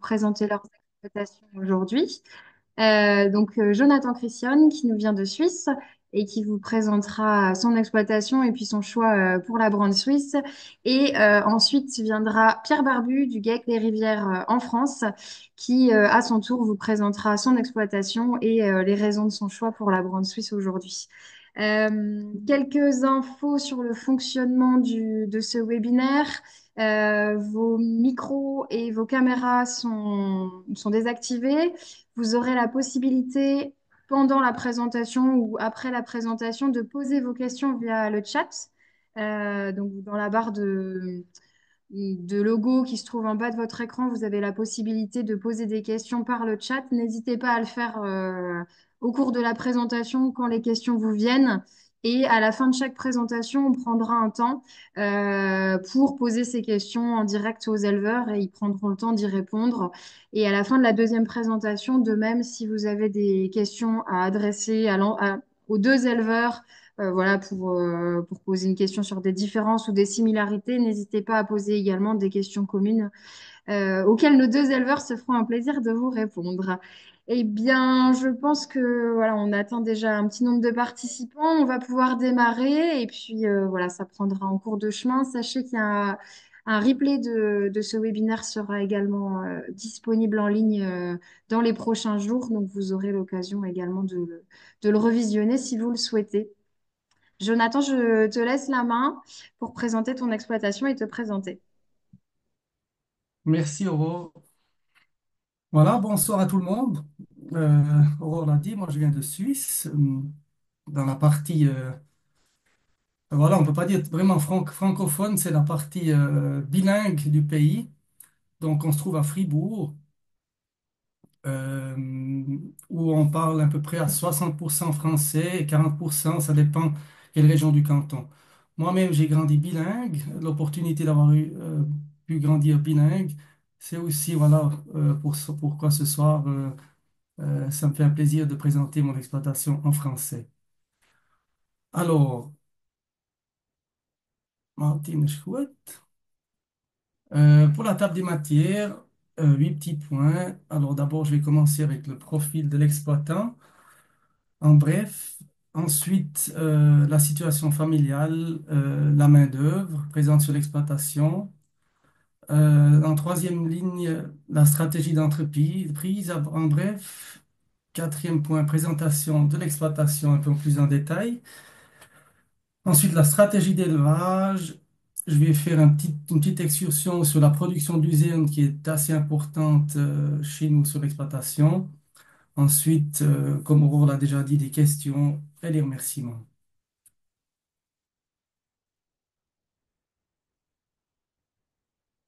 présenter leurs exploitations aujourd'hui. Jonathan Christian qui nous vient de Suisse et qui vous présentera son exploitation et puis son choix pour la brande suisse. Et ensuite viendra Pierre Barbu du GEC Les Rivières en France qui, à son tour, vous présentera son exploitation et les raisons de son choix pour la brande suisse aujourd'hui. Quelques infos sur le fonctionnement de ce webinaire. Vos micros et vos caméras sont désactivés. Vous aurez la possibilité, pendant la présentation ou après la présentation, de poser vos questions via le chat. Donc, dans la barre de logo qui se trouve en bas de votre écran, vous avez la possibilité de poser des questions par le chat. N'hésitez pas à le faire au cours de la présentation quand les questions vous viennent. Et à la fin de chaque présentation, on prendra un temps pour poser ces questions en direct aux éleveurs et ils prendront le temps d'y répondre. Et à la fin de la deuxième présentation, de même, si vous avez des questions à adresser aux deux éleveurs, voilà, pour poser une question sur des différences ou des similarités, n'hésitez pas à poser également des questions communes auxquelles nos deux éleveurs se feront un plaisir de vous répondre. Eh bien, je pense que voilà, on atteint déjà un petit nombre de participants. On va pouvoir démarrer et puis voilà, ça prendra en cours de chemin. Sachez qu'il y a un replay de ce webinaire sera également disponible en ligne dans les prochains jours. Donc, vous aurez l'occasion également de le revisionner si vous le souhaitez. Jonathan, je te laisse la main pour présenter ton exploitation et te présenter. Merci Aurore. Voilà, bonsoir à tout le monde. Aurore l'a dit, moi je viens de Suisse, dans la partie, voilà, on peut pas dire vraiment francophone, c'est la partie bilingue du pays. Donc on se trouve à Fribourg, euh, où on parle à peu près à 60% français et 40%, ça dépend quelle région du canton. Moi-même, j'ai grandi bilingue. L'opportunité d'avoir pu grandir bilingue, c'est aussi, voilà, pourquoi ce soir. Ça me fait un plaisir de présenter mon exploitation en français. Alors, Martine Schouette. Pour la table des matières, 8 petits points. Alors d'abord, je vais commencer avec le profil de l'exploitant. En bref, ensuite, la situation familiale, la main-d'œuvre présente sur l'exploitation. En troisième ligne, la stratégie d'entreprise. En bref, quatrième point, présentation de l'exploitation un peu plus en détail. Ensuite, la stratégie d'élevage. Je vais faire une petite excursion sur la production d'usine qui est assez importante chez nous sur l'exploitation. Ensuite, comme Aurore l'a déjà dit, des questions et des remerciements.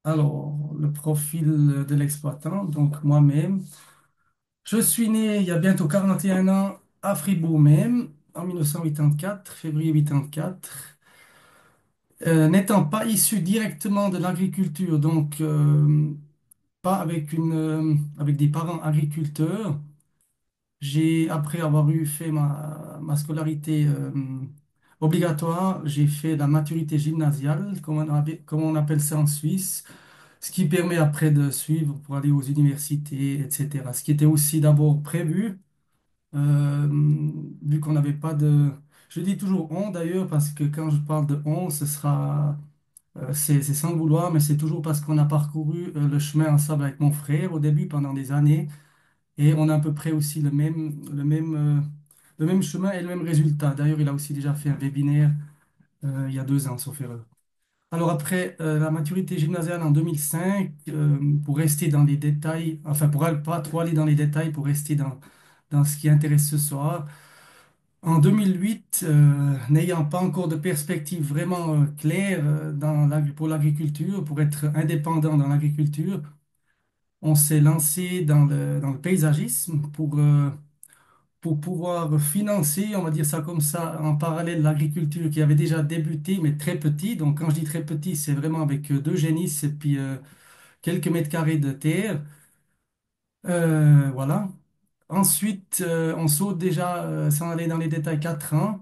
Alors, le profil de l'exploitant, donc moi-même. Je suis né il y a bientôt 41 ans à Fribourg même, en 1984, février 84. N'étant pas issu directement de l'agriculture, donc pas avec des parents agriculteurs. Après avoir fait ma scolarité obligatoire, j'ai fait la maturité gymnasiale, comme on appelle ça en Suisse, ce qui permet après de suivre pour aller aux universités, etc. Ce qui était aussi d'abord prévu, euh, vu qu'on n'avait pas de... Je dis toujours on d'ailleurs, parce que quand je parle de on, c'est sans le vouloir, mais c'est toujours parce qu'on a parcouru le chemin ensemble avec mon frère au début pendant des années et on a à peu près aussi le même chemin et le même résultat. D'ailleurs, il a aussi déjà fait un webinaire il y a 2 ans, sauf erreur. Alors après la maturité gymnasiale en 2005, pour rester dans les détails, enfin pas trop aller dans les détails, pour rester dans ce qui intéresse ce soir, en 2008, n'ayant pas encore de perspective vraiment claire pour l'agriculture, pour être indépendant dans l'agriculture, on s'est lancé dans le paysagisme pour pouvoir financer, on va dire ça comme ça, en parallèle l'agriculture qui avait déjà débuté, mais très petit. Donc quand je dis très petit, c'est vraiment avec 2 génisses et puis quelques mètres carrés de terre. Voilà. Ensuite, on saute déjà, sans aller dans les détails, 4 ans.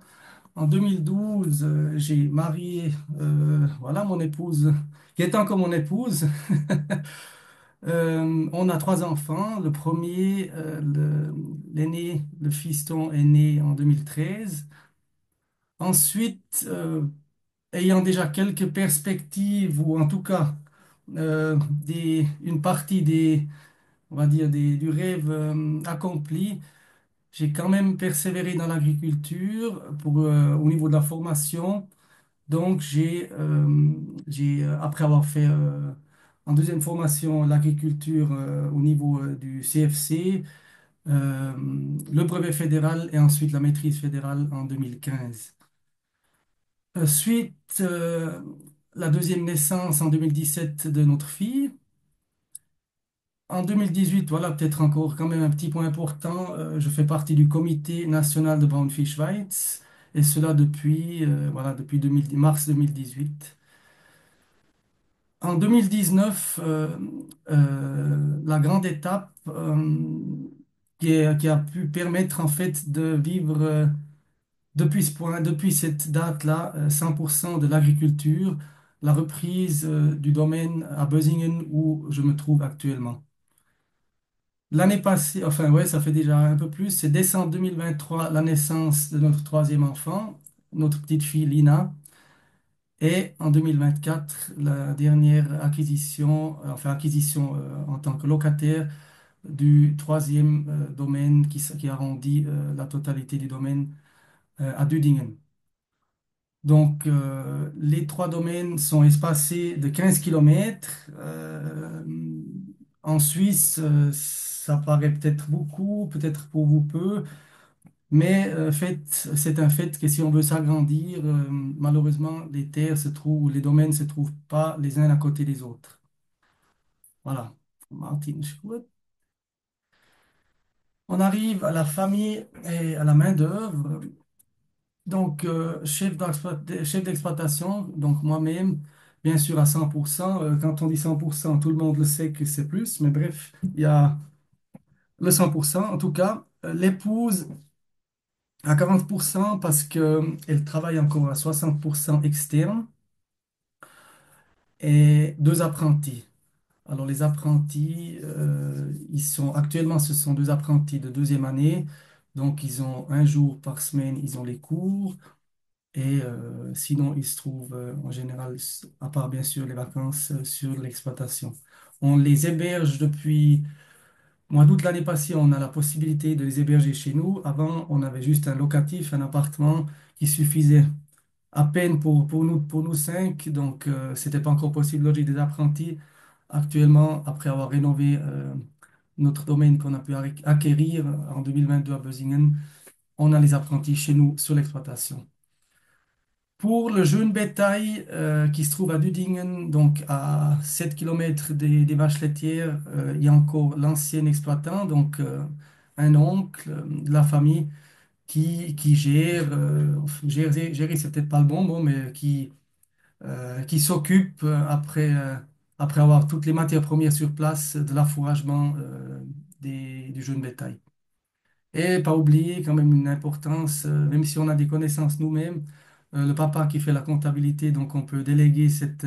En 2012, j'ai marié voilà, mon épouse, qui est encore mon épouse. On a trois enfants. Le premier, l'aîné, le fiston, est né en 2013. Ensuite, ayant déjà quelques perspectives, ou en tout cas une partie on va dire, du rêve accompli, j'ai quand même persévéré dans l'agriculture au niveau de la formation. Donc, après avoir fait en deuxième formation l'agriculture au niveau du CFC, euh, le brevet fédéral et ensuite la maîtrise fédérale en 2015. Suite la deuxième naissance en 2017 de notre fille. En 2018, voilà peut-être encore quand même un petit point important, je fais partie du comité national de Braunfisch Schweiz et cela depuis mars 2018. En 2019, la grande étape qui a pu permettre en fait de vivre depuis ce point, depuis cette date-là, 100% de l'agriculture, la reprise du domaine à Bösingen où je me trouve actuellement. L'année passée, enfin ouais, ça fait déjà un peu plus, c'est décembre 2023, la naissance de notre troisième enfant, notre petite fille Lina. Et en 2024, la dernière acquisition en tant que locataire du troisième domaine qui arrondit la totalité du domaine à Dudingen. Donc, les trois domaines sont espacés de 15 kilomètres. En Suisse, ça paraît peut-être beaucoup, peut-être pour vous peu, mais c'est un fait que si on veut s'agrandir, malheureusement, les domaines se trouvent pas les uns à côté des autres. Voilà. Martin Schubert. On arrive à la famille et à la main-d'œuvre. Donc, chef d'exploitation, donc moi-même, bien sûr à 100%. Quand on dit 100%, tout le monde le sait que c'est plus, mais bref, il y a le 100%. En tout cas, l'épouse à 40% parce qu'elle travaille encore à 60% externe et deux apprentis. Alors, les apprentis, actuellement, ce sont deux apprentis de deuxième année. Donc, ils ont un jour par semaine, ils ont les cours. Et sinon, ils se trouvent en général, à part bien sûr les vacances, sur l'exploitation. On les héberge depuis mois d'août l'année passée, on a la possibilité de les héberger chez nous. Avant, on avait juste un locatif, un appartement qui suffisait à peine pour nous cinq. Donc, c'était pas encore possible de loger des apprentis. Actuellement, après avoir rénové notre domaine qu'on a pu acquérir en 2022 à Bösingen, on a les apprentis chez nous sur l'exploitation. Pour le jeune bétail qui se trouve à Dudingen, donc à 7 kilomètres des vaches laitières, il y a encore l'ancien exploitant, donc un oncle de la famille qui gère, gérer c'est peut-être pas le bon mot, mais qui s'occupe après avoir toutes les matières premières sur place de l'affouragement du jeune bétail. Et pas oublier quand même une importance, même si on a des connaissances nous-mêmes, le papa qui fait la comptabilité, donc on peut déléguer cette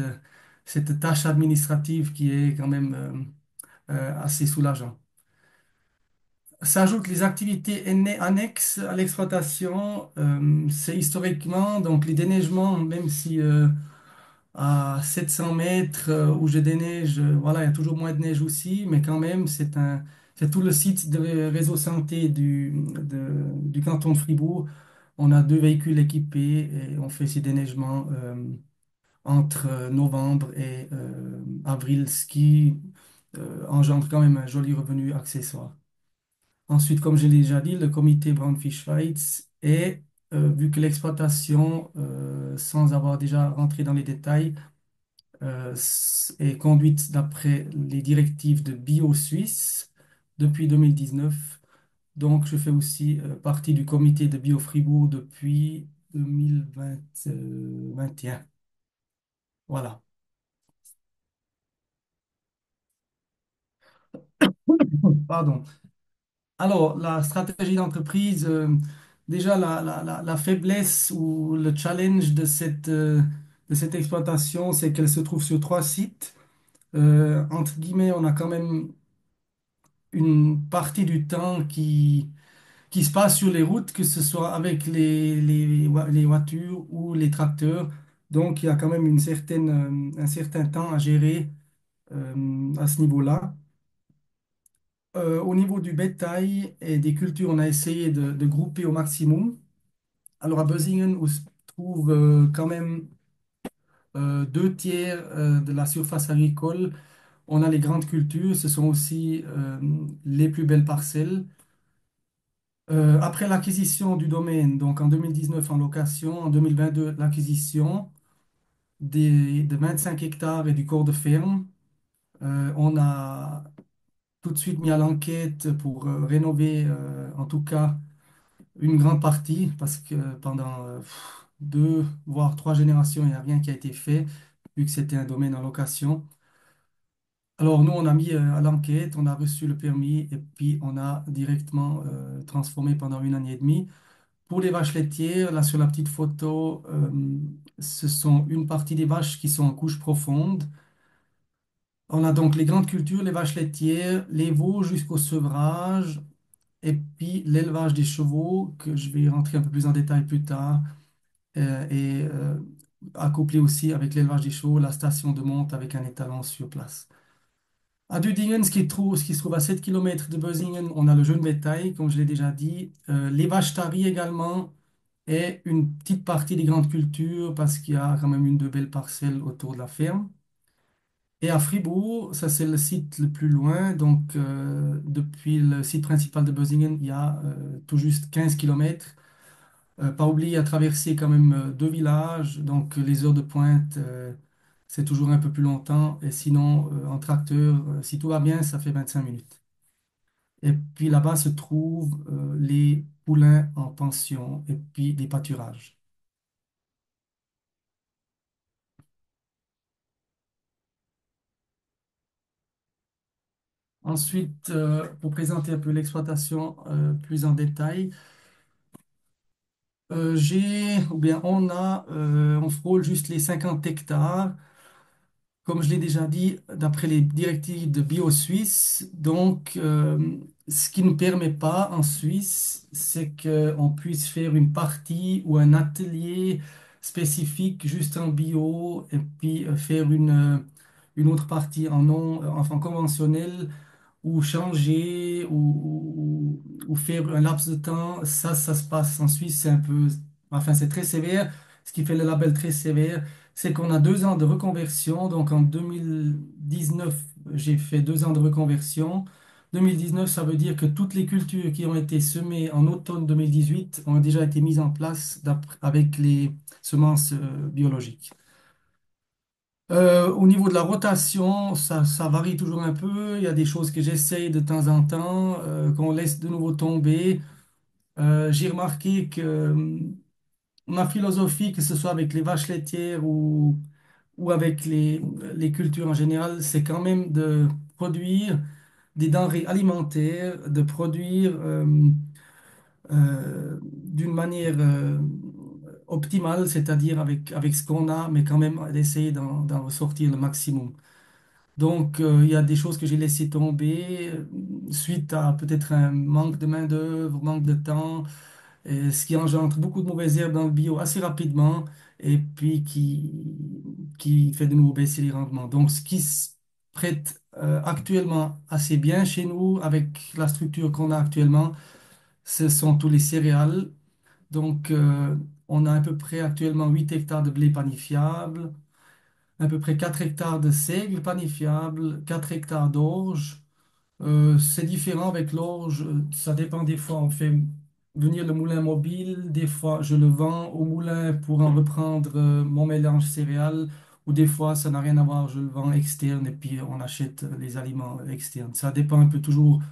tâche administrative qui est quand même assez soulageant. S'ajoutent les activités annexes à l'exploitation. C'est historiquement, donc les déneigements, même si à 700 mètres où je déneige, voilà, il y a toujours moins de neige aussi, mais quand même, c'est tout le site de réseau santé du canton de Fribourg. On a deux véhicules équipés et on fait ces déneigements entre novembre et avril, ce qui engendre quand même un joli revenu accessoire. Ensuite, comme je l'ai déjà dit, le comité Braunfisch Schweiz est, vu que l'exploitation, sans avoir déjà rentré dans les détails, est conduite d'après les directives de Bio Suisse depuis 2019. Donc, je fais aussi partie du comité de Bio Fribourg depuis 2021. Voilà. Pardon. Alors, la stratégie d'entreprise, déjà la faiblesse ou le challenge de cette exploitation, c'est qu'elle se trouve sur trois sites. Entre guillemets, on a quand même une partie du temps qui se passe sur les routes, que ce soit avec les voitures ou les tracteurs. Donc, il y a quand même un certain temps à gérer à ce niveau-là. Au niveau du bétail et des cultures, on a essayé de grouper au maximum. Alors, à Bözingen, où se trouve quand même deux tiers de la surface agricole, on a les grandes cultures. Ce sont aussi les plus belles parcelles. Après l'acquisition du domaine, donc en 2019 en location, en 2022 l'acquisition de 25 hectares et du corps de ferme, on a tout de suite mis à l'enquête pour rénover en tout cas une grande partie parce que pendant deux voire trois générations, il n'y a rien qui a été fait vu que c'était un domaine en location. Alors nous, on a mis à l'enquête, on a reçu le permis et puis on a directement transformé pendant une année et demie. Pour les vaches laitières, là sur la petite photo, ce sont une partie des vaches qui sont en couche profonde. On a donc les grandes cultures, les vaches laitières, les veaux jusqu'au sevrage, et puis l'élevage des chevaux, que je vais rentrer un peu plus en détail plus tard, et accouplé aussi avec l'élevage des chevaux, la station de monte avec un étalon sur place. À Dudingen, ce qui se trouve à 7 kilomètres de Bözingen, on a le jeune bétail, comme je l'ai déjà dit, les vaches taries également, et une petite partie des grandes cultures, parce qu'il y a quand même une de belles parcelles autour de la ferme. Et à Fribourg, ça c'est le site le plus loin, donc depuis le site principal de Bözingen, il y a tout juste 15 kilomètres. Pas oublier à traverser quand même deux villages, donc les heures de pointe, c'est toujours un peu plus longtemps, et sinon en tracteur, si tout va bien, ça fait 25 minutes. Et puis là-bas se trouvent les poulains en pension et puis les pâturages. Ensuite, pour présenter un peu l'exploitation plus en détail, ou bien on frôle juste les 50 hectares. Comme je l'ai déjà dit, d'après les directives de BioSuisse, donc ce qui ne permet pas en Suisse, c'est qu'on puisse faire une partie ou un atelier spécifique juste en bio et puis faire une autre partie en non, enfin conventionnel ou changer ou faire un laps de temps. Ça se passe en Suisse, c'est un peu, enfin c'est très sévère. Ce qui fait le label très sévère, c'est qu'on a 2 ans de reconversion. Donc en 2019, j'ai fait 2 ans de reconversion. 2019, ça veut dire que toutes les cultures qui ont été semées en automne 2018 ont déjà été mises en place avec les semences biologiques. Au niveau de la rotation, ça varie toujours un peu. Il y a des choses que j'essaye de temps en temps, qu'on laisse de nouveau tomber. J'ai remarqué que ma philosophie, que ce soit avec les vaches laitières ou avec les cultures en général, c'est quand même de produire des denrées alimentaires, de produire d'une manière optimale, c'est-à-dire avec ce qu'on a, mais quand même d'essayer d'en ressortir le maximum. Donc, il y a des choses que j'ai laissées tomber suite à peut-être un manque de main-d'œuvre, manque de temps, et ce qui engendre beaucoup de mauvaises herbes dans le bio assez rapidement et puis qui fait de nouveau baisser les rendements. Donc, ce qui se prête actuellement assez bien chez nous avec la structure qu'on a actuellement, ce sont tous les céréales. Donc, on a à peu près actuellement 8 hectares de blé panifiable, à peu près 4 hectares de seigle panifiable, 4 hectares d'orge. C'est différent avec l'orge, ça dépend des fois, on fait venir le moulin mobile, des fois je le vends au moulin pour en reprendre mon mélange céréales, ou des fois ça n'a rien à voir, je le vends externe et puis on achète les aliments externes. Ça dépend un peu toujours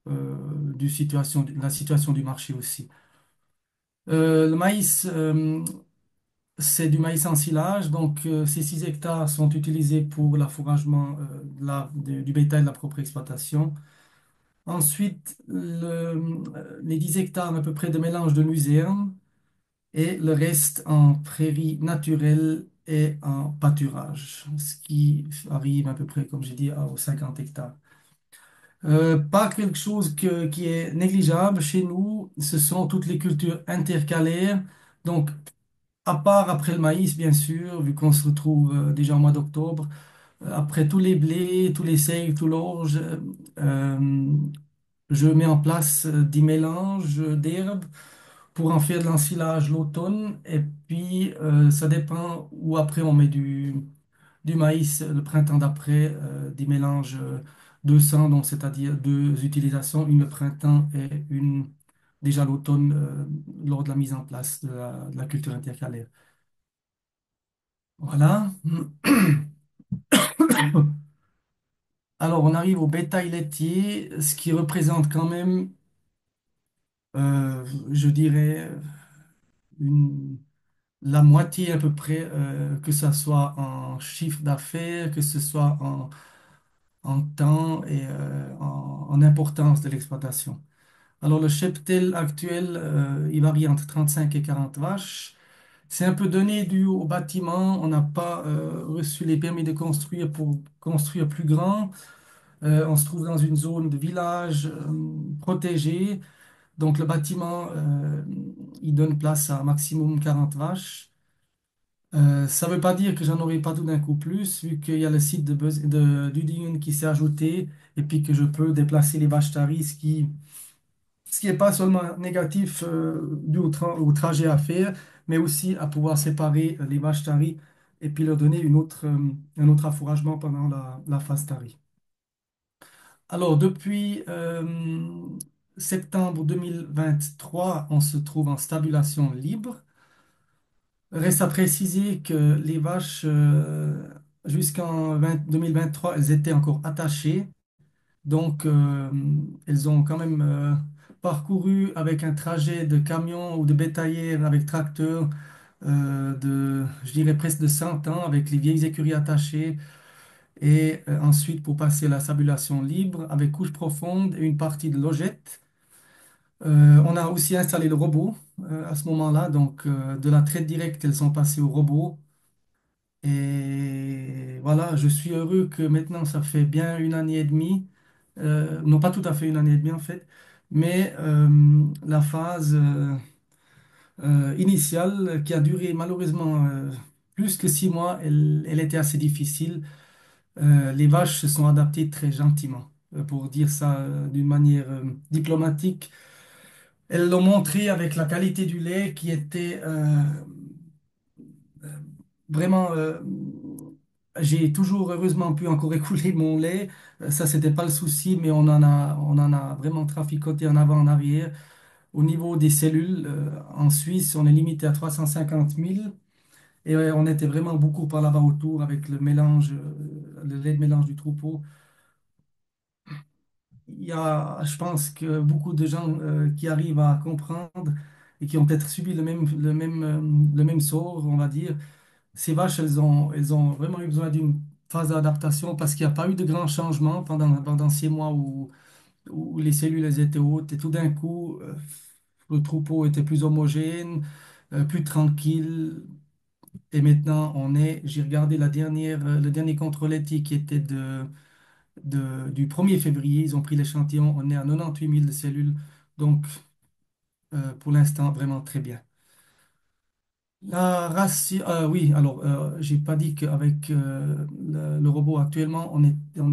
de la situation du marché aussi. Le maïs, c'est du maïs en silage, donc ces 6 hectares sont utilisés pour l'affouragement du bétail de la propre exploitation. Ensuite, les 10 hectares à peu près de mélange de luzerne et le reste en prairie naturelle et en pâturage, ce qui arrive à peu près, comme j'ai dit, aux 50 hectares. Pas quelque chose qui est négligeable chez nous, ce sont toutes les cultures intercalaires. Donc, à part après le maïs, bien sûr, vu qu'on se retrouve déjà au mois d'octobre, après tous les blés, tous les seigles, tout l'orge, euh, je mets en place des mélanges d'herbes pour en faire de l'ensilage l'automne. Et puis, ça dépend où après on met du maïs le printemps d'après, des mélanges 200, donc c'est-à-dire deux utilisations, une le printemps et une déjà l'automne lors de la mise en place de la culture intercalaire. Voilà. Alors, on arrive au bétail laitier, ce qui représente quand même, je dirais, une, la moitié à peu près, que ce soit en chiffre d'affaires, que ce soit en temps et en importance de l'exploitation. Alors, le cheptel actuel, il varie entre 35 et 40 vaches. C'est un peu donné dû au bâtiment. On n'a pas reçu les permis de construire pour construire plus grand. On se trouve dans une zone de village protégée. Donc, le bâtiment, il donne place à maximum 40 vaches. Ça ne veut pas dire que j'en aurai pas tout d'un coup plus, vu qu'il y a le site d'Udingen qui s'est ajouté, et puis que je peux déplacer les vaches taries, ce qui n'est pas seulement négatif dû au trajet à faire, mais aussi à pouvoir séparer les vaches taries et puis leur donner un autre affouragement pendant la phase tarie. Alors, depuis septembre 2023, on se trouve en stabulation libre. Reste à préciser que les vaches, jusqu'en 2023, elles étaient encore attachées. Donc, elles ont quand même parcouru avec un trajet de camion ou de bétaillère avec tracteur je dirais presque de 100 ans avec les vieilles écuries attachées. Et ensuite, pour passer à la sabulation libre avec couche profonde et une partie de logette. On a aussi installé le robot à ce moment-là. Donc, de la traite directe, elles sont passées au robot. Et voilà, je suis heureux que maintenant, ça fait bien une année et demie, non pas tout à fait une année et demie en fait, mais la phase initiale qui a duré malheureusement plus que 6 mois, elle était assez difficile. Les vaches se sont adaptées très gentiment, pour dire ça d'une manière diplomatique. Elles l'ont montré avec la qualité du lait qui était vraiment, j'ai toujours heureusement pu encore écouler mon lait. Ça, c'était pas le souci, mais on en a vraiment traficoté en avant, en arrière. Au niveau des cellules, en Suisse, on est limité à 350 000. Et on était vraiment beaucoup par là-bas autour avec le mélange, le lait de mélange du troupeau. Il y a, je pense que beaucoup de gens qui arrivent à comprendre et qui ont peut-être subi le même sort, on va dire. Ces vaches, elles ont vraiment eu besoin d'une phase d'adaptation parce qu'il n'y a pas eu de grands changements pendant 6 mois où les cellules elles étaient hautes et tout d'un coup, le troupeau était plus homogène, plus tranquille. Et maintenant, j'ai regardé le dernier contrôle éthique qui était du 1er février. Ils ont pris l'échantillon, on est à 98 000 de cellules. Donc, pour l'instant, vraiment très bien. Oui, alors, j'ai pas dit qu'avec le robot actuellement, on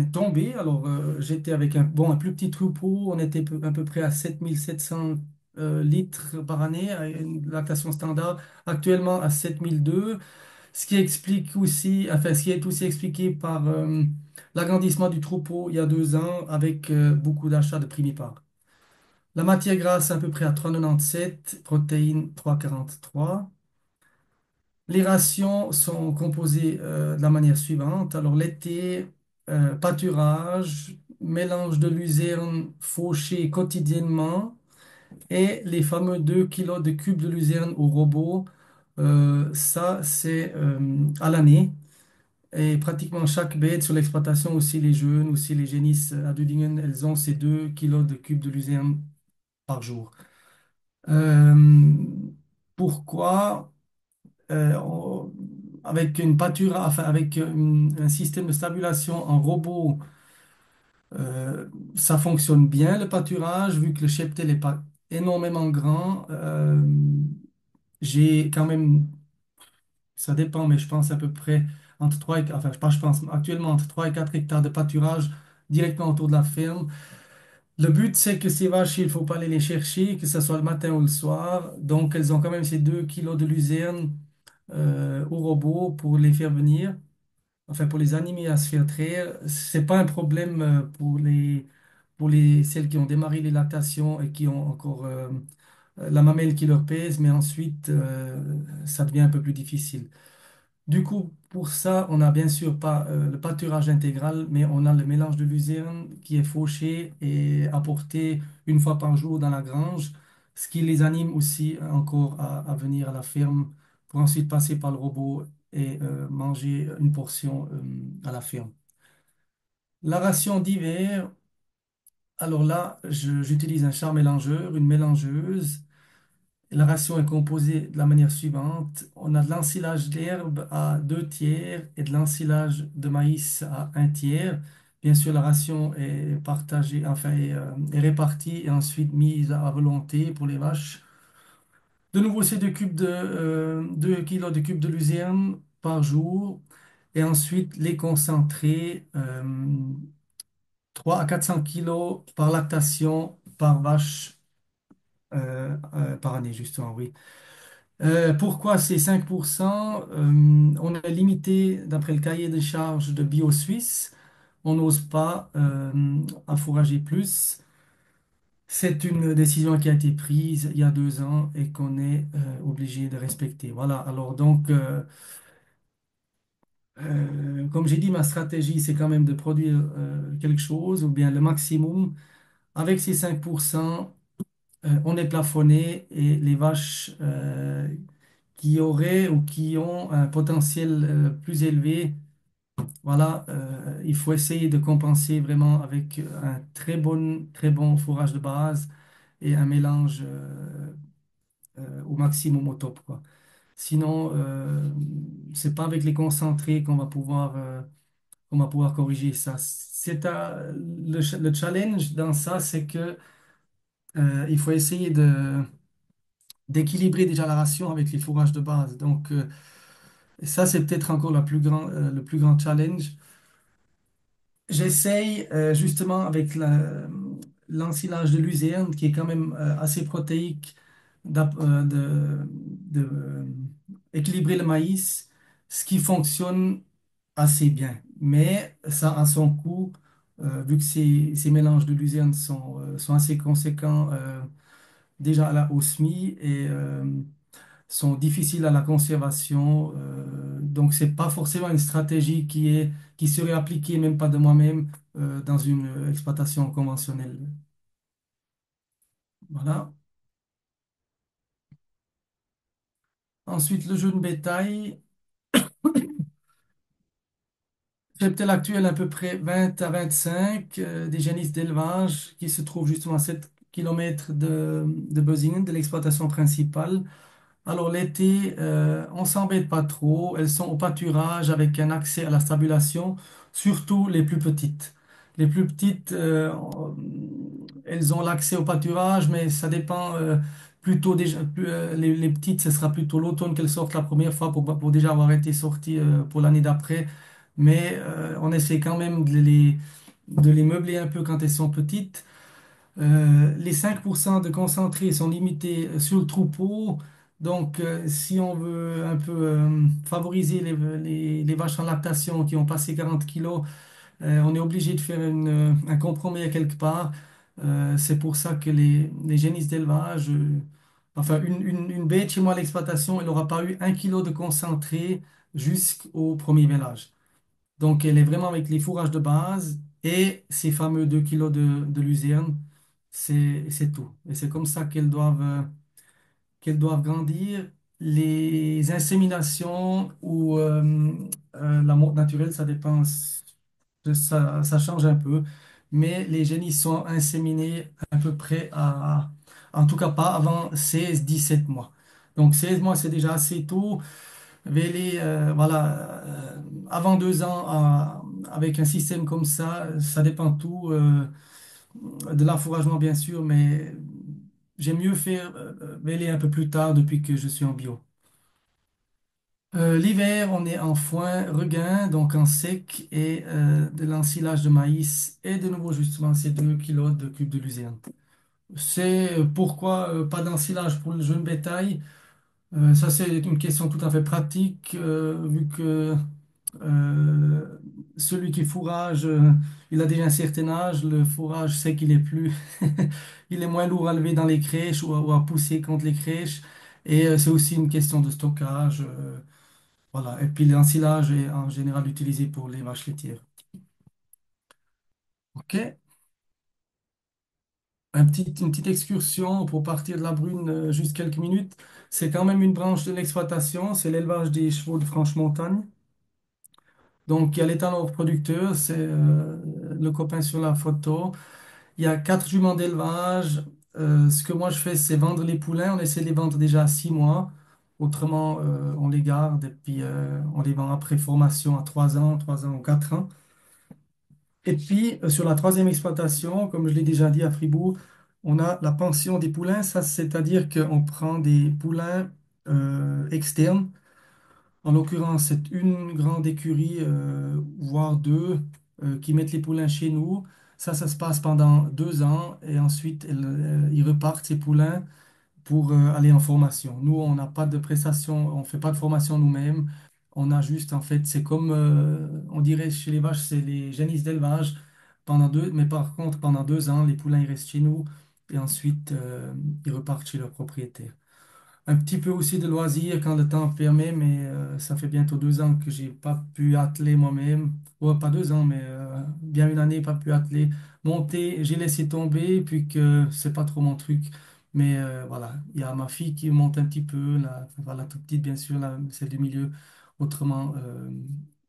est tombé. Alors, j'étais avec un plus petit troupeau, on était à peu près à 7 700 litres par année, à une lactation standard, actuellement à 7 002. Ce qui explique aussi, enfin, ce qui est aussi expliqué par l'agrandissement du troupeau il y a 2 ans avec beaucoup d'achats de primipares. La matière grasse à peu près à 3,97, protéines 3,43. Les rations sont composées de la manière suivante. Alors, l'été, pâturage, mélange de luzerne fauché quotidiennement et les fameux 2 kilos de cubes de luzerne au robot. Ça, c'est à l'année. Et pratiquement chaque bête sur l'exploitation, aussi les jeunes, aussi les génisses à Dudingen, elles ont ces 2 kilos de cubes de luzerne par jour. Euh, Pourquoi? avec une pâture, enfin avec un système de stabulation en robot, euh, ça fonctionne bien le pâturage, vu que le cheptel n'est pas énormément grand. J'ai quand même, ça dépend, mais je pense à peu près entre 3 et, enfin, je pense actuellement entre 3 et 4 hectares de pâturage directement autour de la ferme. Le but, c'est que ces vaches, il ne faut pas aller les chercher, que ce soit le matin ou le soir. Donc, elles ont quand même ces 2 kilos de luzerne au robot pour les faire venir, enfin pour les animer à se faire traire. C'est pas un problème pour celles qui ont démarré les lactations et qui ont encore la mamelle qui leur pèse, mais ensuite, ça devient un peu plus difficile. Du coup, pour ça, on n'a bien sûr pas le pâturage intégral, mais on a le mélange de luzerne qui est fauché et apporté une fois par jour dans la grange, ce qui les anime aussi encore à venir à la ferme pour ensuite passer par le robot et manger une portion à la ferme. La ration d'hiver, alors là, j'utilise un char mélangeur, une mélangeuse. La ration est composée de la manière suivante. On a de l'ensilage d'herbe à 2 tiers et de l'ensilage de maïs à 1 tiers. Bien sûr, la ration est partagée, enfin, est répartie et ensuite mise à volonté pour les vaches. De nouveau, c'est 2 kilos de cubes de luzerne par jour. Et ensuite, les concentrés, 3 à 400 kilos par lactation par vache par année, justement, oui. Pourquoi ces 5%? On est limité, d'après le cahier des charges de Bio Suisse, on n'ose pas affourager plus. C'est une décision qui a été prise il y a 2 ans et qu'on est obligé de respecter. Voilà, alors donc, comme j'ai dit, ma stratégie, c'est quand même de produire quelque chose, ou bien le maximum. Avec ces 5%, on est plafonné et les vaches qui auraient ou qui ont un potentiel plus élevé, voilà, il faut essayer de compenser vraiment avec un très bon fourrage de base et un mélange au maximum au top, quoi. Sinon, c'est pas avec les concentrés qu'on va pouvoir corriger ça. Le challenge dans ça, c'est que il faut essayer d'équilibrer déjà la ration avec les fourrages de base. Donc, ça, c'est peut-être encore le plus grand challenge. J'essaye justement avec l'ensilage de luzerne, qui est quand même assez protéique, de équilibrer le maïs, ce qui fonctionne assez bien. Mais ça a son coût, vu que ces mélanges de luzerne sont assez conséquents déjà au SMI et sont difficiles à la conservation. Donc, c'est pas forcément une stratégie qui serait appliquée, même pas de moi-même, dans une exploitation conventionnelle. Voilà. Ensuite, le jeune bétail. Cheptel actuel, à peu près 20 à 25 des génisses d'élevage qui se trouvent justement à 7 km de Bözingen, de l'exploitation principale. Alors l'été, on s'embête pas trop. Elles sont au pâturage avec un accès à la stabulation, surtout les plus petites. Les plus petites, elles ont l'accès au pâturage, mais ça dépend plutôt déjà. Les petites, ce sera plutôt l'automne qu'elles sortent la première fois pour déjà avoir été sorties pour l'année d'après. Mais on essaie quand même de les meubler un peu quand elles sont petites. Les 5% de concentrés sont limités sur le troupeau. Donc, si on veut un peu favoriser les vaches en lactation qui ont passé 40 kilos, on est obligé de faire un compromis à quelque part. C'est pour ça que les génisses d'élevage, enfin, une bête chez moi à l'exploitation, elle n'aura pas eu 1 kilo de concentré jusqu'au premier vélage. Donc, elle est vraiment avec les fourrages de base et ces fameux 2 kilos de luzerne. C'est tout. Et c'est comme ça qu'elles doivent grandir. Les inséminations ou la mort naturelle, ça dépend, ça change un peu. Mais les génisses sont inséminés à peu près en tout cas pas avant 16 17 mois. Donc 16 mois, c'est déjà assez tôt. Véler, voilà, avant 2 ans, avec un système comme ça dépend tout de l'affouragement, bien sûr, mais j'aime mieux faire véler un peu plus tard depuis que je suis en bio. L'hiver, on est en foin regain, donc en sec, et de l'ensilage de maïs, et de nouveau, justement, ces 2 kilos de cubes de luzerne. C'est pourquoi pas d'ensilage pour le jeune bétail. Ça, c'est une question tout à fait pratique, vu que euh, celui qui fourrage, il a déjà un certain âge. Le fourrage, c'est qu'il est plus, il est moins lourd à lever dans les crèches ou à pousser contre les crèches. Et c'est aussi une question de stockage. Voilà. Et puis l'ensilage est en général utilisé pour les vaches laitières. OK? Une petite excursion pour partir de la brune juste quelques minutes. C'est quand même une branche de l'exploitation, c'est l'élevage des chevaux de Franche-Montagne. Donc, il y a l'étalon reproducteur, c'est le copain sur la photo. Il y a 4 juments d'élevage. Ce que moi je fais, c'est vendre les poulains. On essaie de les vendre déjà à 6 mois. Autrement, on les garde et puis on les vend après formation à 3 ans, 3 ans ou 4 ans. Et puis, sur la troisième exploitation, comme je l'ai déjà dit à Fribourg, on a la pension des poulains. Ça, c'est-à-dire qu'on prend des poulains externes. En l'occurrence, c'est une grande écurie, voire deux, qui mettent les poulains chez nous. Ça se passe pendant 2 ans et ensuite, ils repartent, ces poulains, pour aller en formation. Nous, on n'a pas de prestation, on fait pas de formation nous-mêmes. On a juste, en fait, c'est comme, on dirait chez les vaches, c'est les génisses d'élevage mais par contre, pendant 2 ans, les poulains, ils restent chez nous et ensuite, ils repartent chez leur propriétaire. Un petit peu aussi de loisirs quand le temps permet, mais ça fait bientôt 2 ans que j'ai pas pu atteler moi-même. Ouais, pas 2 ans, mais bien une année, pas pu atteler. Monter, j'ai laissé tomber, puis que c'est pas trop mon truc. Mais voilà, il y a ma fille qui monte un petit peu, la toute petite, bien sûr, celle du milieu. Autrement,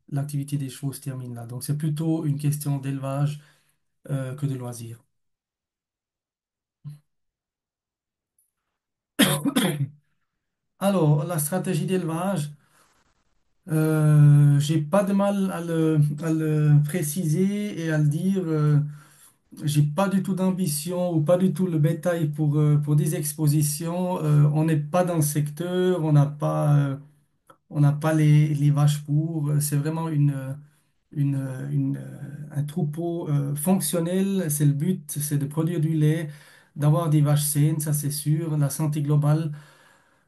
l'activité des chevaux se termine là. Donc c'est plutôt une question d'élevage que de loisirs. Alors, la stratégie d'élevage. J'ai pas de mal à le préciser et à le dire. J'ai pas du tout d'ambition ou pas du tout le bétail pour des expositions. On n'est pas dans le secteur, on n'a pas les vaches pour. C'est vraiment un troupeau fonctionnel. C'est le but, c'est de produire du lait, d'avoir des vaches saines, ça c'est sûr. La santé globale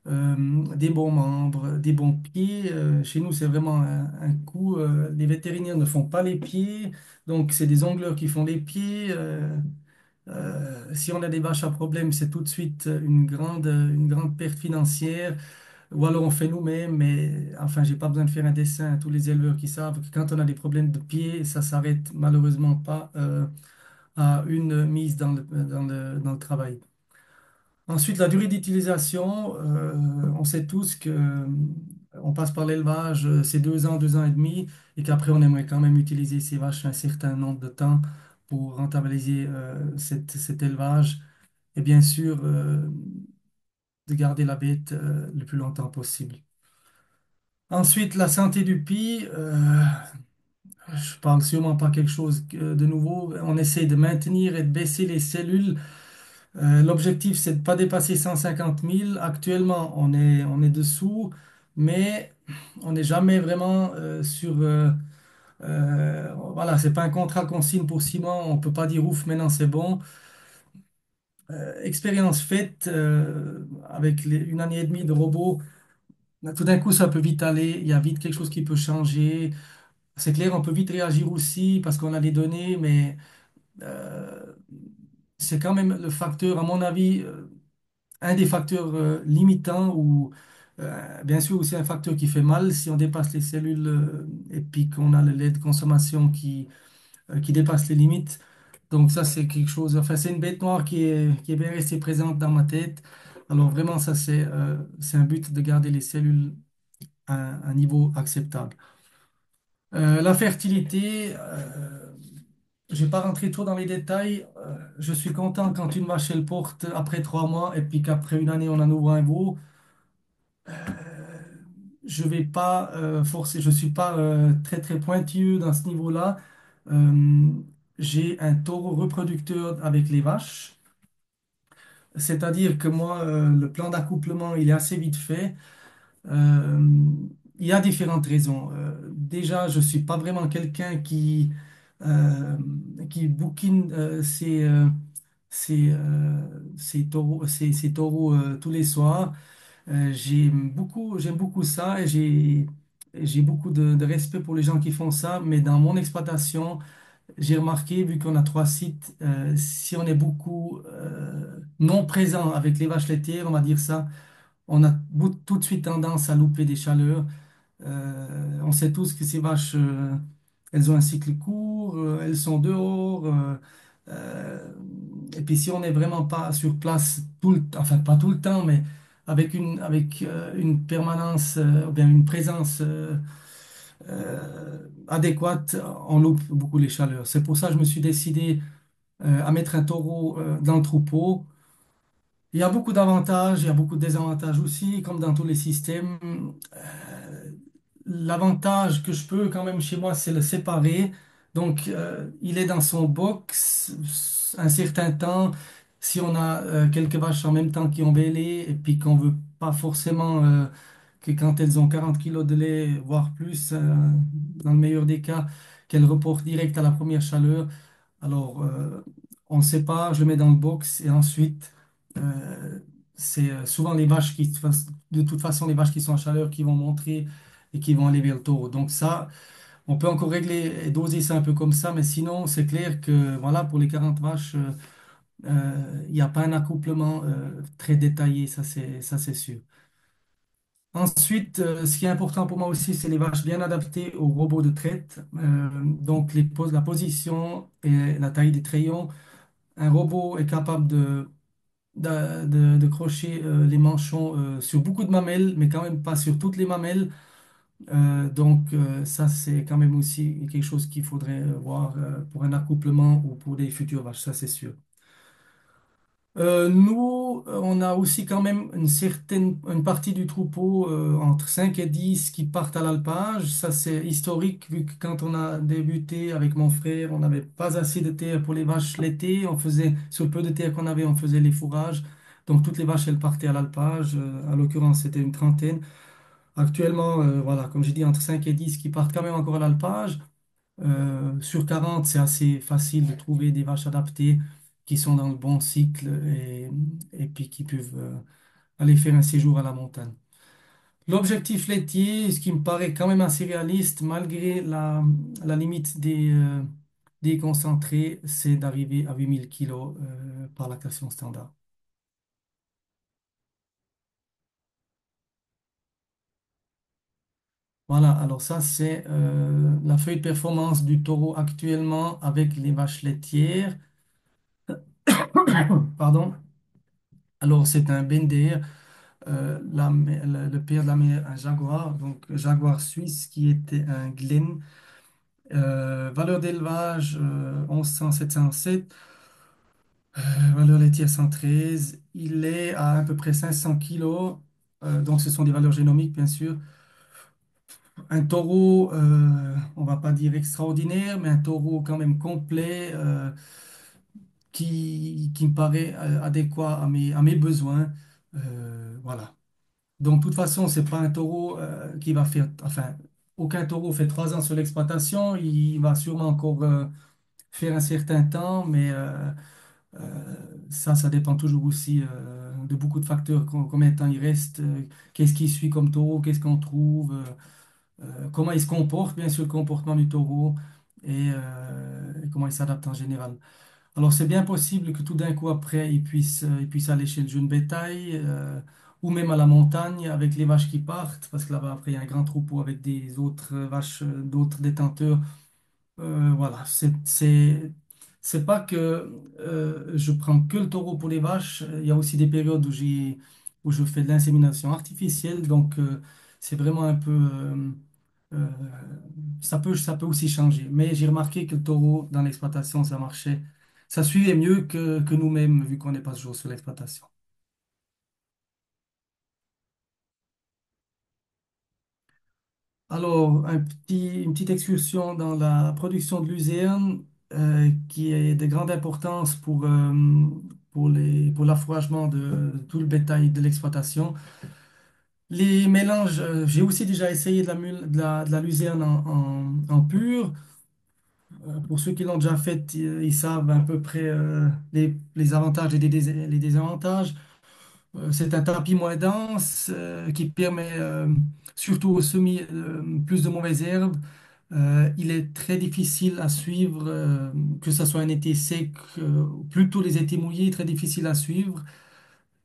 des bons membres, des bons pieds. Chez nous, c'est vraiment un coup. Les vétérinaires ne font pas les pieds, donc c'est des ongleurs qui font les pieds. Si on a des vaches à problème, c'est tout de suite une grande perte financière. Ou alors on fait nous-mêmes, mais enfin, j'ai pas besoin de faire un dessin à tous les éleveurs qui savent que quand on a des problèmes de pieds, ça s'arrête malheureusement pas à une mise dans le travail. Ensuite, la durée d'utilisation, on sait tous que on passe par l'élevage, c'est 2 ans, 2 ans et demi, et qu'après on aimerait quand même utiliser ces vaches un certain nombre de temps pour rentabiliser cet élevage et bien sûr de garder la bête le plus longtemps possible. Ensuite, la santé du pie, je parle sûrement pas quelque chose de nouveau. On essaie de maintenir et de baisser les cellules. L'objectif, c'est de ne pas dépasser 150 000. Actuellement, on est dessous, mais on n'est jamais vraiment sur. Voilà, c'est pas un contrat qu'on signe pour 6 mois. On peut pas dire ouf, maintenant c'est bon. Expérience faite avec une année et demie de robot. Tout d'un coup, ça peut vite aller. Il y a vite quelque chose qui peut changer. C'est clair, on peut vite réagir aussi parce qu'on a les données, mais euh, c'est quand même le facteur, à mon avis. Un des facteurs limitants ou bien sûr aussi un facteur qui fait mal si on dépasse les cellules et puis qu'on a le lait de consommation qui dépasse les limites. Donc ça c'est quelque chose, enfin c'est une bête noire qui est bien restée présente dans ma tête. Alors vraiment ça c'est un but de garder les cellules à un niveau acceptable. La fertilité, je ne vais pas rentrer trop dans les détails. Je suis content quand une vache elle porte après 3 mois et puis qu'après une année on en ouvre un veau. je vais pas forcer, je suis pas très très pointilleux dans ce niveau-là. Euh, j'ai un taureau reproducteur avec les vaches, c'est-à-dire que moi, le plan d'accouplement, il est assez vite fait. Euh, il y a différentes raisons. Déjà, je suis pas vraiment quelqu'un euh, qui bouquine ses taureaux tous les soirs. J'aime beaucoup ça et j'ai beaucoup de respect pour les gens qui font ça. Mais dans mon exploitation, j'ai remarqué, vu qu'on a 3 sites, si on est beaucoup non présent avec les vaches laitières, on va dire ça, on a tout de suite tendance à louper des chaleurs. On sait tous que ces vaches, elles ont un cycle court, elles sont dehors. Euh, et puis si on n'est vraiment pas sur place tout le temps, enfin pas tout le temps, mais avec une permanence ou bien une présence adéquate, on loupe beaucoup les chaleurs. C'est pour ça que je me suis décidé à mettre un taureau dans le troupeau. Il y a beaucoup d'avantages, il y a beaucoup de désavantages aussi, comme dans tous les systèmes. L'avantage que je peux quand même chez moi, c'est le séparer. Donc, il est dans son box un certain temps. Si on a quelques vaches en même temps qui ont bêlé et puis qu'on veut pas forcément que quand elles ont 40 kilos de lait, voire plus, dans le meilleur des cas, qu'elles reportent direct à la première chaleur, alors, on ne sait pas, je le mets dans le box et ensuite, euh, c'est souvent les vaches de toute façon, les vaches qui sont en chaleur qui vont montrer et qui vont aller vers le taureau. Donc ça, on peut encore régler et doser ça un peu comme ça, mais sinon, c'est clair que voilà, pour les 40 vaches, il n'y a pas un accouplement très détaillé, ça c'est sûr. Ensuite, ce qui est important pour moi aussi, c'est les vaches bien adaptées aux robots de traite. Donc, la position et la taille des trayons. Un robot est capable de crocher les manchons sur beaucoup de mamelles, mais quand même pas sur toutes les mamelles. Donc ça, c'est quand même aussi quelque chose qu'il faudrait voir pour un accouplement ou pour des futures vaches, ça c'est sûr. Nous, on a aussi quand même une partie du troupeau entre 5 et 10 qui partent à l'alpage. Ça, c'est historique vu que quand on a débuté avec mon frère, on n'avait pas assez de terre pour les vaches l'été. On faisait, sur le peu de terre qu'on avait, on faisait les fourrages. Donc toutes les vaches, elles partaient à l'alpage. À l'occurrence, c'était une trentaine. Actuellement, voilà, comme j'ai dit, entre 5 et 10 qui partent quand même encore à l'alpage. Sur 40, c'est assez facile de trouver des vaches adaptées qui sont dans le bon cycle et puis qui peuvent aller faire un séjour à la montagne. L'objectif laitier, ce qui me paraît quand même assez réaliste, malgré la limite des concentrés, c'est d'arriver à 8000 kilos par lactation standard. Voilà, alors ça c'est la feuille de performance du taureau actuellement avec les vaches laitières. Pardon. Alors c'est un Bender. Le père de la mère, un jaguar, donc jaguar suisse qui était un Glen. Valeur d'élevage 1100, 707. Valeur laitière 113. Il est à peu près 500 kilos. Donc ce sont des valeurs génomiques, bien sûr. Un taureau, on va pas dire extraordinaire, mais un taureau quand même complet qui me paraît adéquat à mes besoins. Voilà. Donc, de toute façon, c'est pas un taureau qui va faire. Enfin, aucun taureau fait 3 ans sur l'exploitation. Il va sûrement encore faire un certain temps, mais ça dépend toujours aussi de beaucoup de facteurs. Combien de temps il reste, qu'est-ce qui suit comme taureau, qu'est-ce qu'on trouve, comment il se comporte, bien sûr, le comportement du taureau et comment il s'adapte en général. Alors, c'est bien possible que tout d'un coup, après, il puisse aller chez le jeune bétail ou même à la montagne avec les vaches qui partent, parce que là-bas, après, il y a un grand troupeau avec des autres vaches, d'autres détenteurs. Voilà, c'est pas que je prends que le taureau pour les vaches. Il y a aussi des périodes où je fais de l'insémination artificielle, donc c'est vraiment un peu. Euh, ça peut aussi changer. Mais j'ai remarqué que le taureau, dans l'exploitation, ça marchait. Ça suivait mieux que nous-mêmes, vu qu'on n'est pas toujours sur l'exploitation. Alors, une petite excursion dans la production de luzerne qui est de grande importance pour l'affouragement de tout le bétail de l'exploitation. Les mélanges, j'ai aussi déjà essayé de la luzerne en pur. Pour ceux qui l'ont déjà fait, ils savent à peu près les avantages et les désavantages. C'est un tapis moins dense qui permet surtout aux semis plus de mauvaises herbes. Il est très difficile à suivre, que ce soit un été sec, plutôt les étés mouillés, très difficile à suivre.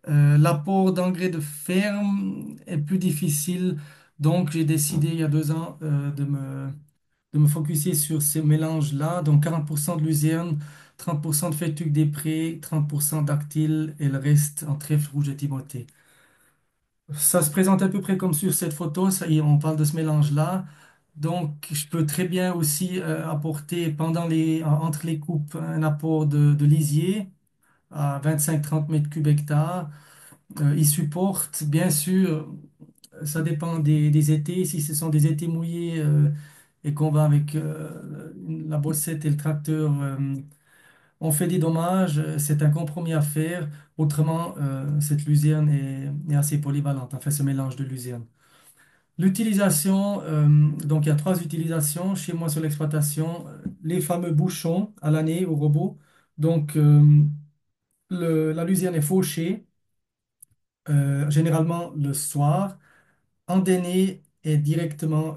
L'apport d'engrais de ferme est plus difficile, donc j'ai décidé il y a 2 ans de me focuser sur ces mélanges-là, donc 40% de luzerne, 30% de feuilles des prés, 30% d'actyle et le reste en trèfle rouge et timothée. Ça se présente à peu près comme sur cette photo, on parle de ce mélange-là. Donc, je peux très bien aussi apporter entre les coupes un apport de lisier à 25-30 mètres cubes hectare. Il supporte, bien sûr, ça dépend des étés. Si ce sont des étés mouillés et qu'on va avec la bossette et le tracteur, on fait des dommages. C'est un compromis à faire. Autrement, cette luzerne est assez polyvalente. Enfin, ce mélange de luzerne. L'utilisation, donc il y a 3 utilisations chez moi sur l'exploitation. Les fameux bouchons à l'année au robot. Donc, la luzerne est fauchée, généralement le soir. Andainé est directement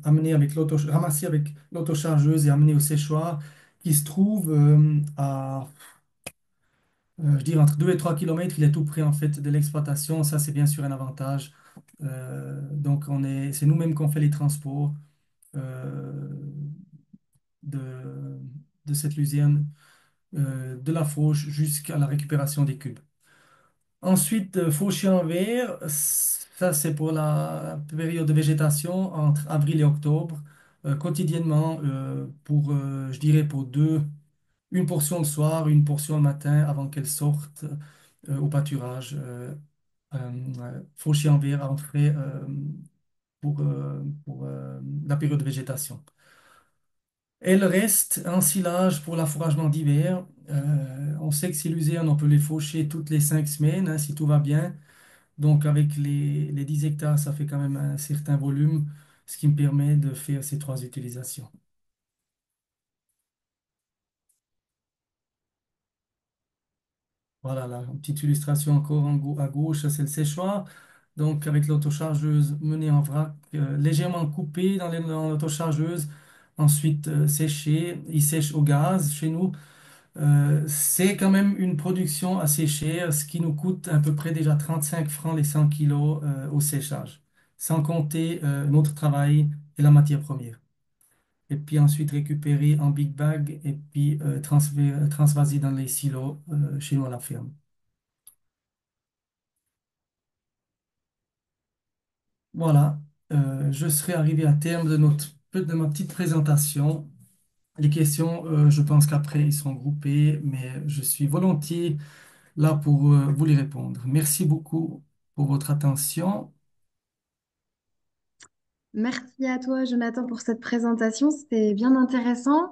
ramassé avec l'autochargeuse et amené au séchoir qui se trouve je dirais, entre 2 et 3 kilomètres. Il est tout près en fait de l'exploitation. Ça, c'est bien sûr un avantage. Donc, c'est nous-mêmes qu'on fait les transports euh, de, de cette luzerne, de la fauche jusqu'à la récupération des cubes. Ensuite, faucher en verre, ça c'est pour la période de végétation entre avril et octobre, quotidiennement je dirais pour deux, une portion le soir, une portion le matin avant qu'elle sorte au pâturage. Faucher en verre en frais pour la période de végétation. Et le reste, un silage pour l'affouragement d'hiver. On sait que ces luzernes, on peut les faucher toutes les 5 semaines, hein, si tout va bien. Donc, avec les 10 hectares, ça fait quand même un certain volume, ce qui me permet de faire ces 3 utilisations. Voilà, là, une petite illustration encore à gauche, c'est le séchoir. Donc, avec l'autochargeuse menée en vrac, légèrement coupée dans l'autochargeuse, ensuite séché. Il sèche au gaz chez nous. C'est quand même une production assez chère, ce qui nous coûte à peu près déjà 35 francs les 100 kilos au séchage, sans compter notre travail et la matière première. Et puis ensuite récupérer en big bag et puis transvaser dans les silos chez nous à la ferme. Voilà, je serai arrivé à terme de ma petite présentation. Les questions, je pense qu'après, ils seront groupées, mais je suis volontiers là pour vous les répondre. Merci beaucoup pour votre attention. Merci à toi, Jonathan, pour cette présentation. C'était bien intéressant.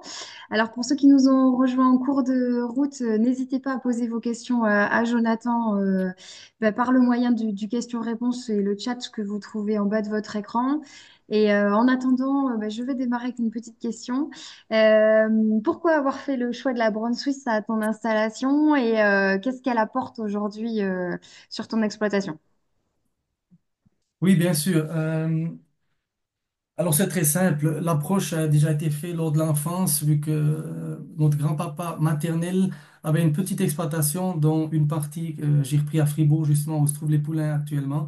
Alors, pour ceux qui nous ont rejoints en cours de route, n'hésitez pas à poser vos questions à Jonathan par le moyen du question-réponse et le chat que vous trouvez en bas de votre écran. Et en attendant, je vais démarrer avec une petite question. Pourquoi avoir fait le choix de la Brown Suisse à ton installation et qu'est-ce qu'elle apporte aujourd'hui sur ton exploitation? Oui, bien sûr. Alors, c'est très simple. L'approche a déjà été faite lors de l'enfance, vu que notre grand-papa maternel avait une petite exploitation dont une partie j'ai repris à Fribourg, justement, où se trouvent les poulains actuellement.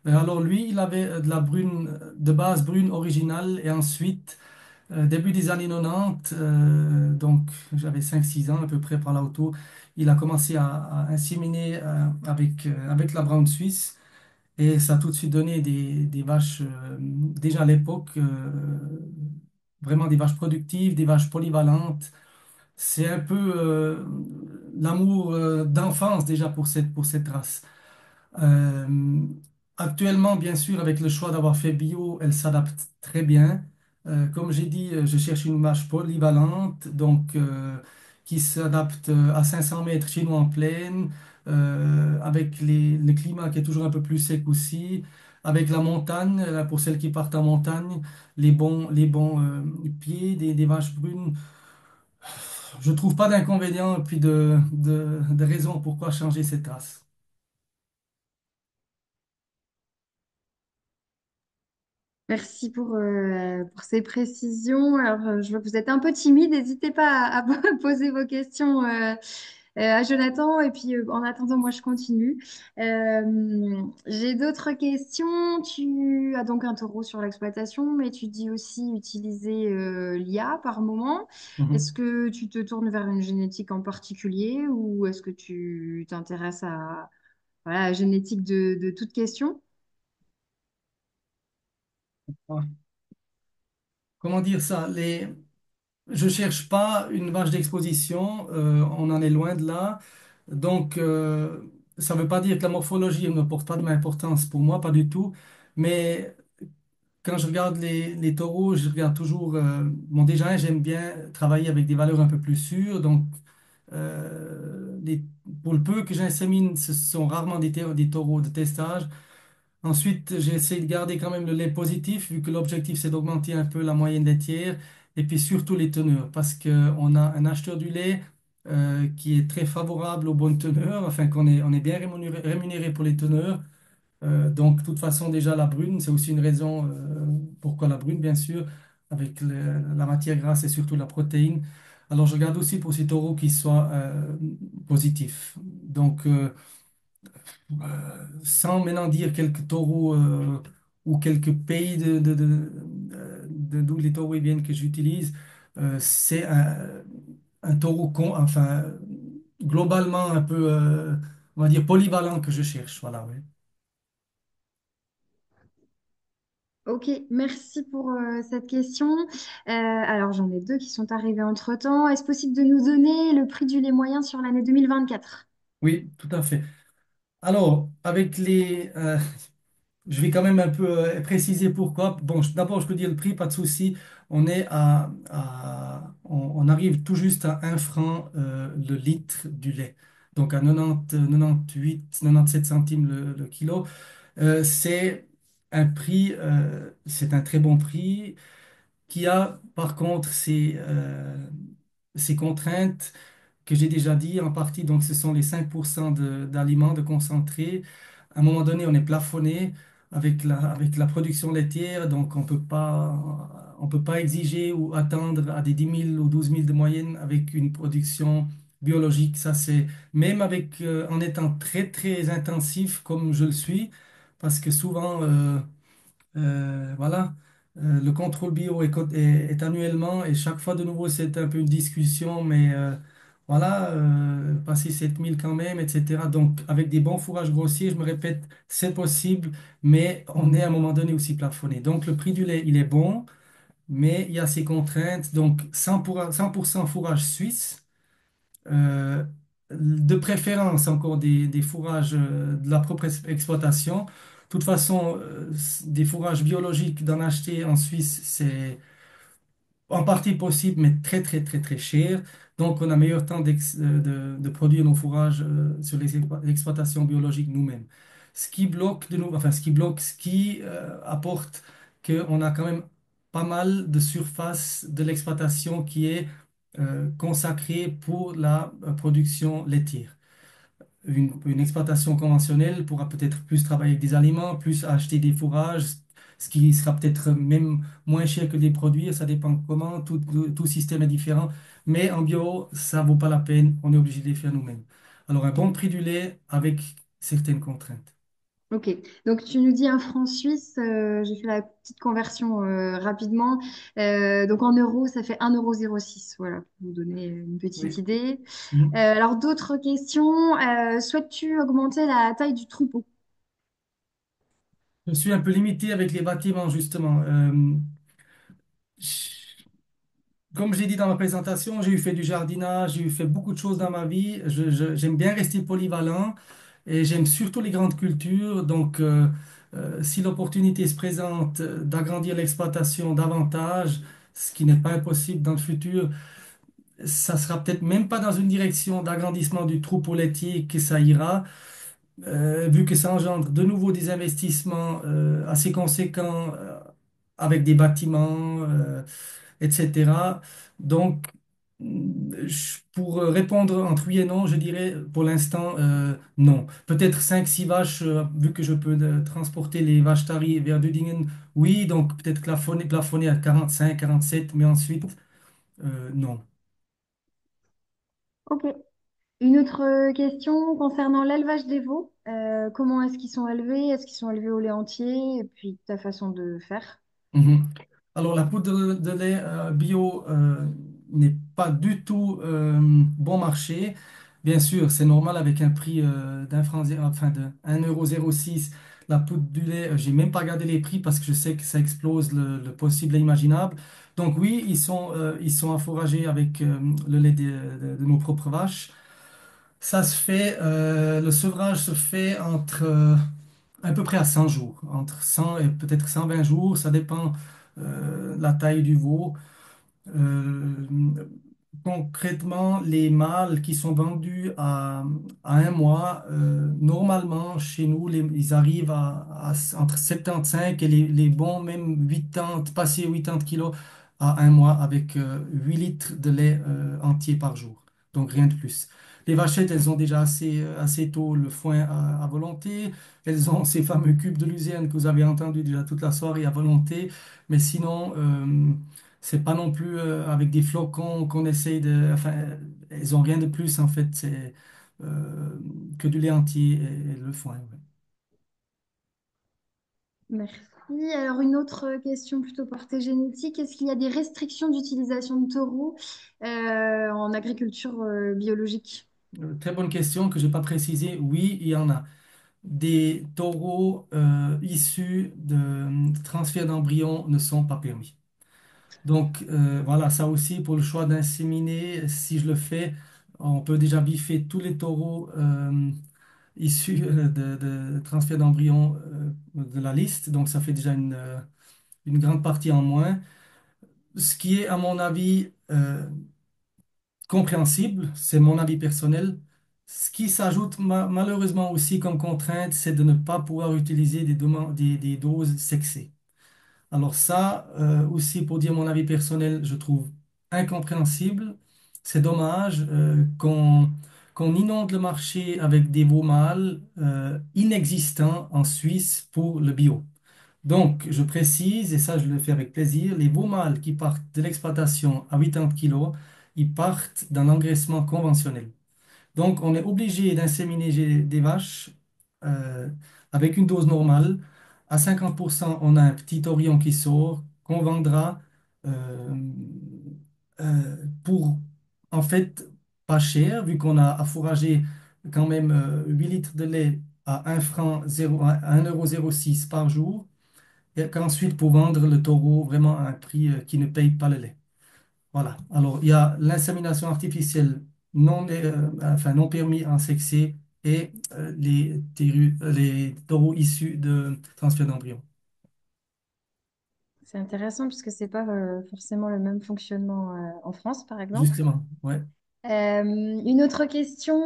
Alors, lui, il avait de la brune, de base brune originale, et ensuite, début des années 90, donc j'avais 5 6 ans à peu près par là autour, il a commencé à inséminer avec la brown suisse. Et ça a tout de suite donné des vaches, déjà à l'époque, vraiment des vaches productives, des vaches polyvalentes. C'est un peu l'amour d'enfance déjà pour cette race. Euh, Actuellement, bien sûr, avec le choix d'avoir fait bio, elle s'adapte très bien. Comme j'ai dit, je cherche une vache polyvalente, donc qui s'adapte à 500 mètres chez nous en plaine, avec le climat qui est toujours un peu plus sec aussi, avec la montagne, là, pour celles qui partent en montagne, les bons pieds des vaches brunes. Je trouve pas d'inconvénient et puis de raison pourquoi changer cette race. Merci pour ces précisions. Alors, je vois que vous êtes un peu timide. N'hésitez pas à poser vos questions à Jonathan. Et puis, en attendant, moi, je continue. J'ai d'autres questions. Tu as donc un taureau sur l'exploitation, mais tu dis aussi utiliser l'IA par moment. Est-ce Mhm. que tu te tournes vers une génétique en particulier ou est-ce que tu t'intéresses à voilà, la génétique de toute question? Comment dire ça? Je cherche pas une vache d'exposition, on en est loin de là. Donc, ça ne veut pas dire que la morphologie ne porte pas de l'importance pour moi, pas du tout. Mais quand je regarde les taureaux, je regarde toujours. Bon, déjà, j'aime bien travailler avec des valeurs un peu plus sûres. Donc, pour le peu que j'insémine, ce sont rarement des taureaux de testage. Ensuite, j'essaie de garder quand même le lait positif, vu que l'objectif, c'est d'augmenter un peu la moyenne laitière, et puis surtout les teneurs, parce qu'on a un acheteur du lait qui est très favorable aux bonnes teneurs, enfin on est bien rémunéré pour les teneurs. Donc, de toute façon, déjà, la brune, c'est aussi une raison pourquoi la brune, bien sûr, avec la matière grasse et surtout la protéine. Alors, je regarde aussi pour ces taureaux qui soient positifs. Donc, sans maintenant dire quelques taureaux ou quelques pays d'où les taureaux viennent que j'utilise, c'est un taureau enfin, globalement un peu, on va dire, polyvalent que je cherche. Voilà, oui. Ok, merci pour cette question. Alors, j'en ai deux qui sont arrivés entre-temps. Est-ce possible de nous donner le prix du lait moyen sur l'année 2024? Oui, tout à fait. Alors, je vais quand même un peu préciser pourquoi. Bon, d'abord, je peux dire le prix, pas de souci. On arrive tout juste à 1 franc le litre du lait. Donc à 90, 98, 97 centimes le kilo. C'est c'est un très bon prix qui a par contre ses contraintes que j'ai déjà dit en partie. Donc ce sont les 5% d'aliments de concentré. À un moment donné, on est plafonné avec la production laitière, donc on peut pas exiger ou attendre à des 10 000 ou 12 000 de moyenne avec une production biologique. Ça, c'est même en étant très, très intensif comme je le suis, parce que souvent, voilà. Le contrôle bio est annuellement et chaque fois de nouveau c'est un peu une discussion, mais voilà, passer 7 000 quand même, etc. Donc avec des bons fourrages grossiers, je me répète, c'est possible, mais on est à un moment donné aussi plafonné. Donc le prix du lait, il est bon, mais il y a ses contraintes. Donc 100% fourrage suisse. Euh, de préférence encore des fourrages de la propre exploitation. De toute façon, des fourrages biologiques d'en acheter en Suisse, c'est en partie possible, mais très très très très cher. Donc, on a meilleur temps de produire nos fourrages sur les exploitations biologiques nous-mêmes. Ce qui bloque de nous, enfin ce qui apporte qu'on a quand même pas mal de surface de l'exploitation qui est consacrée pour la production laitière. Une exploitation conventionnelle pourra peut-être plus travailler avec des aliments, plus acheter des fourrages, ce qui sera peut-être même moins cher que de les produire. Ça dépend comment, tout système est différent. Mais en bio, ça vaut pas la peine. On est obligé de les faire nous-mêmes. Alors, un bon prix du lait avec certaines contraintes. Ok, donc tu nous dis un franc suisse, j'ai fait la petite conversion rapidement. Donc en euros, ça fait 1,06 €. Voilà, pour vous donner une petite Oui. idée. Mhm. Alors d'autres questions. Souhaites-tu augmenter la taille du troupeau? Je suis un peu limité avec les bâtiments, justement. Comme j'ai dit dans ma présentation, j'ai eu fait du jardinage, j'ai eu fait beaucoup de choses dans ma vie. J'aime bien rester polyvalent et j'aime surtout les grandes cultures. Donc, Si l'opportunité se présente d'agrandir l'exploitation davantage, ce qui n'est pas impossible dans le futur, ça sera peut-être même pas dans une direction d'agrandissement du troupeau laitier que ça ira, vu que ça engendre de nouveau des investissements assez conséquents avec des bâtiments, etc. Donc, pour répondre entre oui et non, je dirais pour l'instant non. Peut-être cinq six vaches, vu que je peux transporter les vaches taries vers Dudingen, oui, donc peut-être plafonner à 45, 47, mais ensuite, non. Ok. Une autre question concernant l'élevage des veaux. Comment est-ce qu'ils sont élevés? Est-ce qu'ils sont élevés au lait entier? Et puis ta façon de faire. Mhm. Alors, la poudre de lait bio n'est pas du tout bon marché. Bien sûr, c'est normal avec un prix d'un franc, enfin de 1,06 € la poudre du lait. J'ai même pas regardé les prix parce que je sais que ça explose le possible et imaginable. Donc oui, ils sont enfouragés avec le lait de nos propres vaches. Ça se fait, le sevrage se fait entre à peu près à 100 jours, entre 100 et peut-être 120 jours, ça dépend de la taille du veau. Euh, Concrètement, les mâles qui sont vendus à un mois, normalement, chez nous, ils arrivent entre 75 et les bons, même 80, passé 80 kilos à un mois avec 8 litres de lait entier par jour. Donc, rien de plus. Les vachettes, elles ont déjà assez tôt le foin à volonté. Elles ont ces fameux cubes de luzerne que vous avez entendu déjà toute la soirée à volonté. Mais sinon, c'est pas non plus avec des flocons qu'on essaye de. Enfin, ils ont rien de plus en fait. C'est que du lait entier et le foin. Ouais. Merci. Alors une autre question plutôt portée génétique. Est-ce qu'il y a des restrictions d'utilisation de taureaux en agriculture biologique? Très bonne question que j'ai pas précisé. Oui, il y en a. Des taureaux issus de transfert d'embryons ne sont pas permis. Donc voilà, ça aussi pour le choix d'inséminer, si je le fais, on peut déjà biffer tous les taureaux issus de transfert d'embryons de la liste. Donc ça fait déjà une grande partie en moins. Ce qui est, à mon avis, compréhensible, c'est mon avis personnel. Ce qui s'ajoute malheureusement aussi comme contrainte, c'est de ne pas pouvoir utiliser des doses sexées. Alors ça, aussi pour dire mon avis personnel, je trouve incompréhensible. C'est dommage qu'on inonde le marché avec des veaux mâles inexistants en Suisse pour le bio. Donc, je précise, et ça je le fais avec plaisir, les veaux mâles qui partent de l'exploitation à 80 kilos, ils partent d'un engraissement conventionnel. Donc, on est obligé d'inséminer des vaches euh, avec une dose normale. À 50%, on a un petit orion qui sort qu'on vendra euh, pour, en fait, pas cher, vu qu'on a affouragé quand même 8 litres de lait à 1 franc 0, à 1,06 € par jour, et qu'ensuite pour vendre le taureau vraiment à un prix qui ne paye pas le lait. Voilà. Alors, il y a l'insémination artificielle enfin, non permis en sexé et les taureaux issus de transfert d'embryon. C'est intéressant puisque c'est pas forcément le même fonctionnement en France, par exemple. Justement, ouais. Une autre question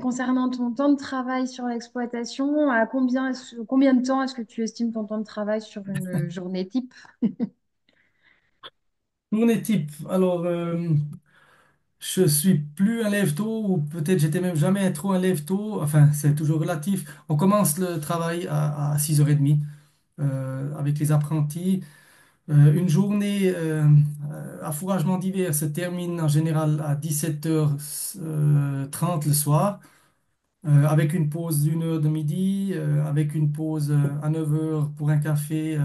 concernant ton temps de travail sur l'exploitation. À combien de temps est-ce que tu estimes ton temps de travail sur une journée type? Journée type. Alors, je suis plus un lève-tôt, ou peut-être j'étais même jamais trop un lève-tôt. Enfin, c'est toujours relatif. On commence le travail à 6h30 avec les apprentis. Une journée à fourragement d'hiver se termine en général à 17h30 le soir, avec une pause d'1 heure de midi, avec une pause à 9h pour un café,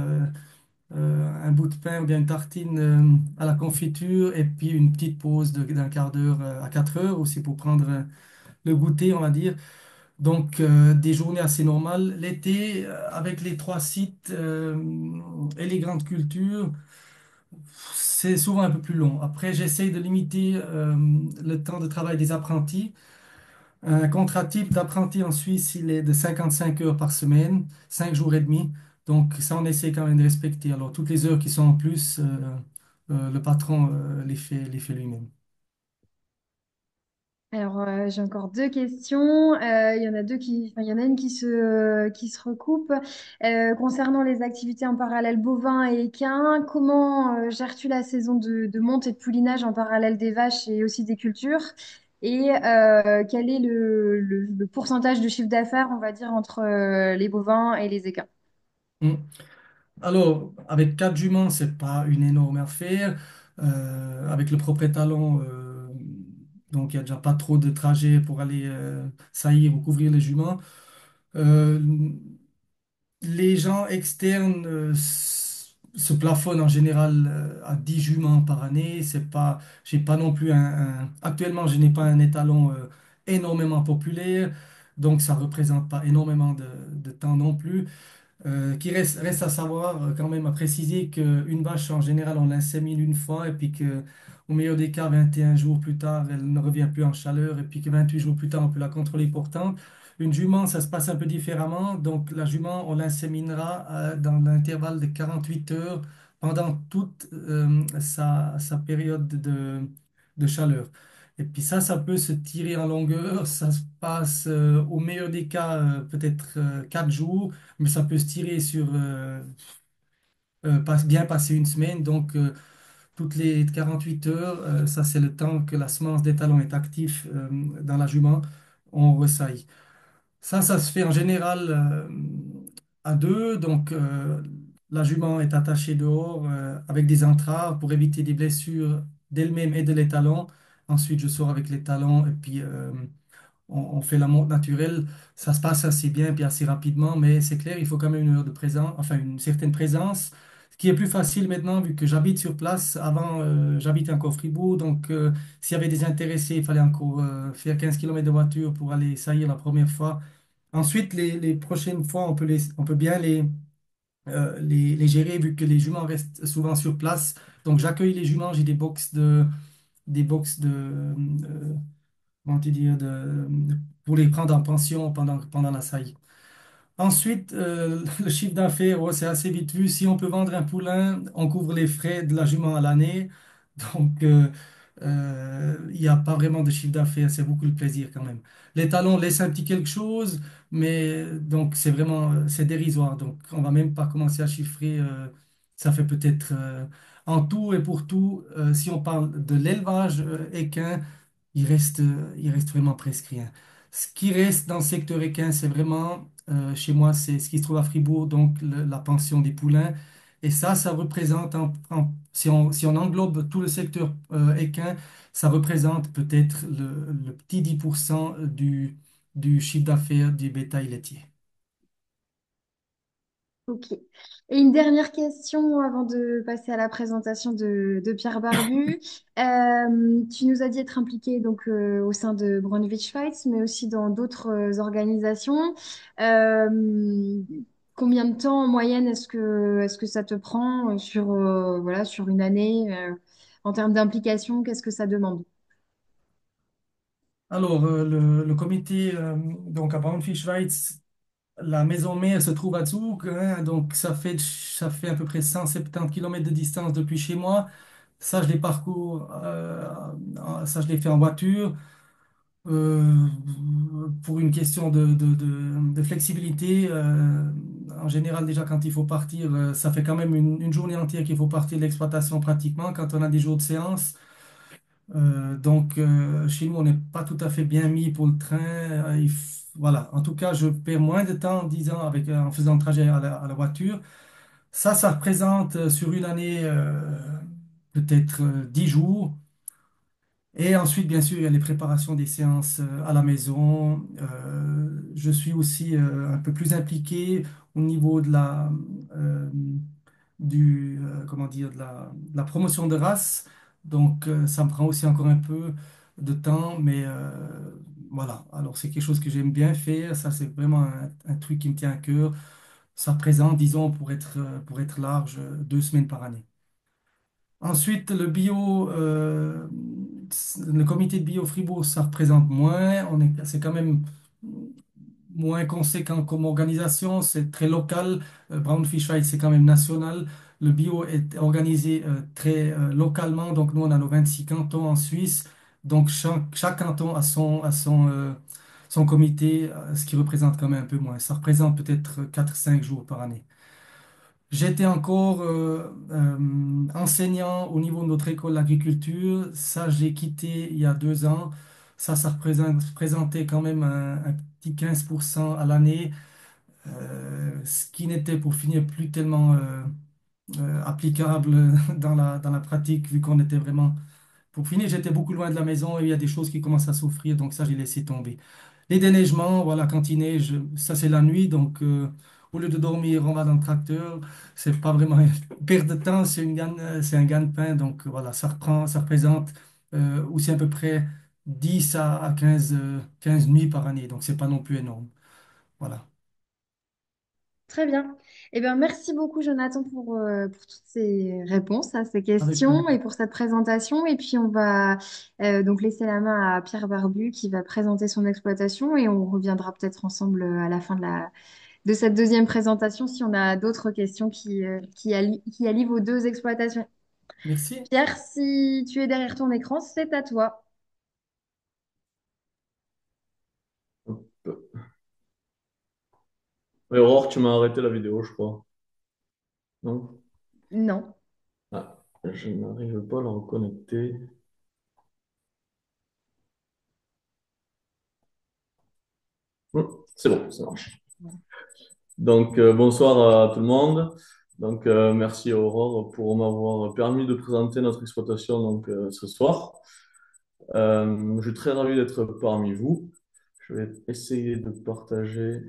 un bout de pain ou bien une tartine à la confiture, et puis une petite pause d'un quart d'heure à 4h aussi pour prendre le goûter, on va dire. Donc, des journées assez normales. L'été, avec les trois sites et les grandes cultures, c'est souvent un peu plus long. Après, j'essaye de limiter le temps de travail des apprentis. Un contrat type d'apprenti en Suisse, il est de 55 heures par semaine, 5 jours et demi. Donc ça, on essaie quand même de respecter. Alors toutes les heures qui sont en plus, le patron les fait lui-même. Alors, j'ai encore deux questions. Il y en a deux enfin, il y en a une qui se recoupe. Concernant les activités en parallèle bovins et équins, comment gères-tu la saison de monte et de poulinage en parallèle des vaches et aussi des cultures? Et quel est le pourcentage de chiffre d'affaires, on va dire, entre les bovins et les équins? Mm. Alors, avec 4 juments, c'est pas une énorme affaire. Avec le propre étalon, donc il n'y a déjà pas trop de trajets pour aller saillir ou couvrir les juments. Euh, Les gens externes se plafonnent en général à 10 juments par année. C'est pas, j'ai pas non plus actuellement, je n'ai pas un étalon énormément populaire, donc ça représente pas énormément de temps non plus. Reste à savoir quand même à préciser qu'une vache en général on l'insémine une fois et puis que au meilleur des cas 21 jours plus tard elle ne revient plus en chaleur et puis que 28 jours plus tard on peut la contrôler portante. Une jument ça se passe un peu différemment, donc la jument on l'inséminera dans l'intervalle de 48 heures pendant toute sa période de chaleur. Et puis ça peut se tirer en longueur, ça se passe au meilleur des cas peut-être 4 jours, mais ça peut se tirer sur bien passer une semaine. Donc, toutes les 48 heures, ça c'est le temps que la semence d'étalon est active dans la jument, on ressaille. Ça se fait en général à deux. Donc, la jument est attachée dehors avec des entraves pour éviter des blessures d'elle-même et de l'étalon. Ensuite, je sors avec l'étalon et puis on fait la monte naturelle, ça se passe assez bien puis assez rapidement, mais c'est clair, il faut quand même une heure de présence, enfin une certaine présence, ce qui est plus facile maintenant vu que j'habite sur place. Avant, j'habitais encore Fribourg, donc s'il y avait des intéressés, il fallait encore faire 15 km de voiture pour aller saillir la première fois. Ensuite, les prochaines fois, on peut bien les gérer vu que les juments restent souvent sur place. Donc j'accueille les juments, j'ai des box comment te dire, pour les prendre en pension pendant la saillie. Ensuite, le chiffre d'affaires, ouais, c'est assez vite vu. Si on peut vendre un poulain, on couvre les frais de la jument à l'année. Donc, il n'y a pas vraiment de chiffre d'affaires. C'est beaucoup de plaisir quand même. Les talons laissent un petit quelque chose, mais donc c'est vraiment, c'est dérisoire. Donc, on va même pas commencer à chiffrer. Ça fait peut-être en tout et pour tout, si on parle de l'élevage équin, il reste vraiment presque rien. Ce qui reste dans le secteur équin, c'est vraiment, chez moi, c'est ce qui se trouve à Fribourg, donc la pension des poulains. Et ça représente, si on englobe tout le secteur équin, ça représente peut-être le petit 10% du chiffre d'affaires du bétail laitier. Ok. Et une dernière question avant de passer à la présentation de Pierre Barbu. Tu nous as dit être impliqué donc au sein de Braunwitz Schweiz, mais aussi dans d'autres organisations. Euh, Combien de temps en moyenne est-ce que ça te prend sur voilà sur une année en termes d'implication? Qu'est-ce que ça demande? Alors, le comité, donc à Braunfels-Schweiz, la maison mère se trouve à Zug, hein, donc ça fait à peu près 170 km de distance depuis chez moi. Ça, je les parcours, ça, je les fais en voiture. Euh, pour une question de flexibilité, en général, déjà, quand il faut partir, ça fait quand même une journée entière qu'il faut partir de l'exploitation pratiquement quand on a des jours de séance. Donc, chez nous, on n'est pas tout à fait bien mis pour le train. Voilà. En tout cas, je perds moins de temps en 10 ans en faisant le trajet à la voiture. Ça représente sur une année peut-être 10 jours. Et ensuite, bien sûr, il y a les préparations des séances à la maison. Je suis aussi un peu plus impliqué au niveau euh, comment dire, de la promotion de race. Donc, ça me prend aussi encore un peu de temps, mais voilà. Alors, c'est quelque chose que j'aime bien faire. Ça, c'est vraiment un truc qui me tient à cœur. Ça représente, disons, pour être large, 2 semaines par année. Ensuite, le bio, le comité de bio Fribourg, ça représente moins. C'est quand même moins conséquent comme organisation. C'est très local. Braunfisch Schweiz, c'est quand même national. Le bio est organisé très localement. Donc, nous, on a nos 26 cantons en Suisse. Donc, chaque canton a son comité, ce qui représente quand même un peu moins. Ça représente peut-être 4 5 jours par année. J'étais encore enseignant au niveau de notre école d'agriculture. Ça, j'ai quitté il y a 2 ans. Ça représentait quand même un petit 15% à l'année, ce qui n'était pour finir plus tellement applicable dans la pratique, vu qu'on était vraiment pour finir, j'étais beaucoup loin de la maison et il y a des choses qui commencent à souffrir, donc ça, j'ai laissé tomber. Les déneigements, voilà, quand il neige, ça, c'est la nuit, donc au lieu de dormir, on va dans le tracteur. C'est pas vraiment une perte de temps, c'est un gagne-pain, donc voilà, ça représente aussi à peu près 10 à 15 15 nuits par année, donc c'est pas non plus énorme. Voilà, Très bien. Eh bien, merci beaucoup, Jonathan, pour toutes ces réponses à ces avec plaisir. questions et pour cette présentation. Et puis, on va donc laisser la main à Pierre Barbu qui va présenter son exploitation et on reviendra peut-être ensemble à la fin de cette deuxième présentation si on a d'autres questions qui allient vos deux exploitations. Merci. Pierre, si tu es derrière ton écran, c'est à toi. Et Aurore, tu m'as arrêté la vidéo, je crois. Non? Non. Ah, je n'arrive pas à la reconnecter. C'est bon, ça marche. Donc, bonsoir à tout le monde. Donc, merci Aurore pour m'avoir permis de présenter notre exploitation ce soir. Je suis très ravi d'être parmi vous. Je vais essayer de partager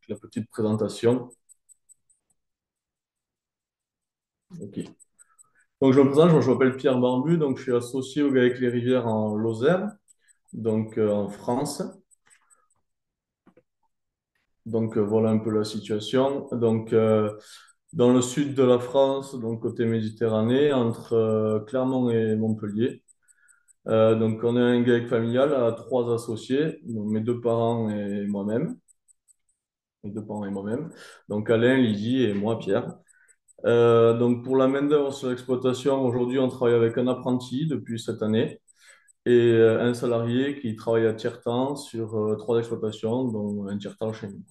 la petite présentation. Ok. Donc, je me présente, je m'appelle Pierre Barbu, donc je suis associé au GAEC Les Rivières en Lozère, donc en France. Donc voilà un peu la situation. Donc dans le sud de la France, donc côté Méditerranée, entre Clermont et Montpellier. Donc on est un GAEC familial à 3 associés, donc mes 2 parents et moi-même. Mes 2 parents et moi-même. Donc Alain, Lydie et moi, Pierre. Donc pour la main-d'œuvre sur l'exploitation, aujourd'hui on travaille avec un apprenti depuis cette année et un salarié qui travaille à tiers-temps sur 3 exploitations, dont un tiers-temps chez nous.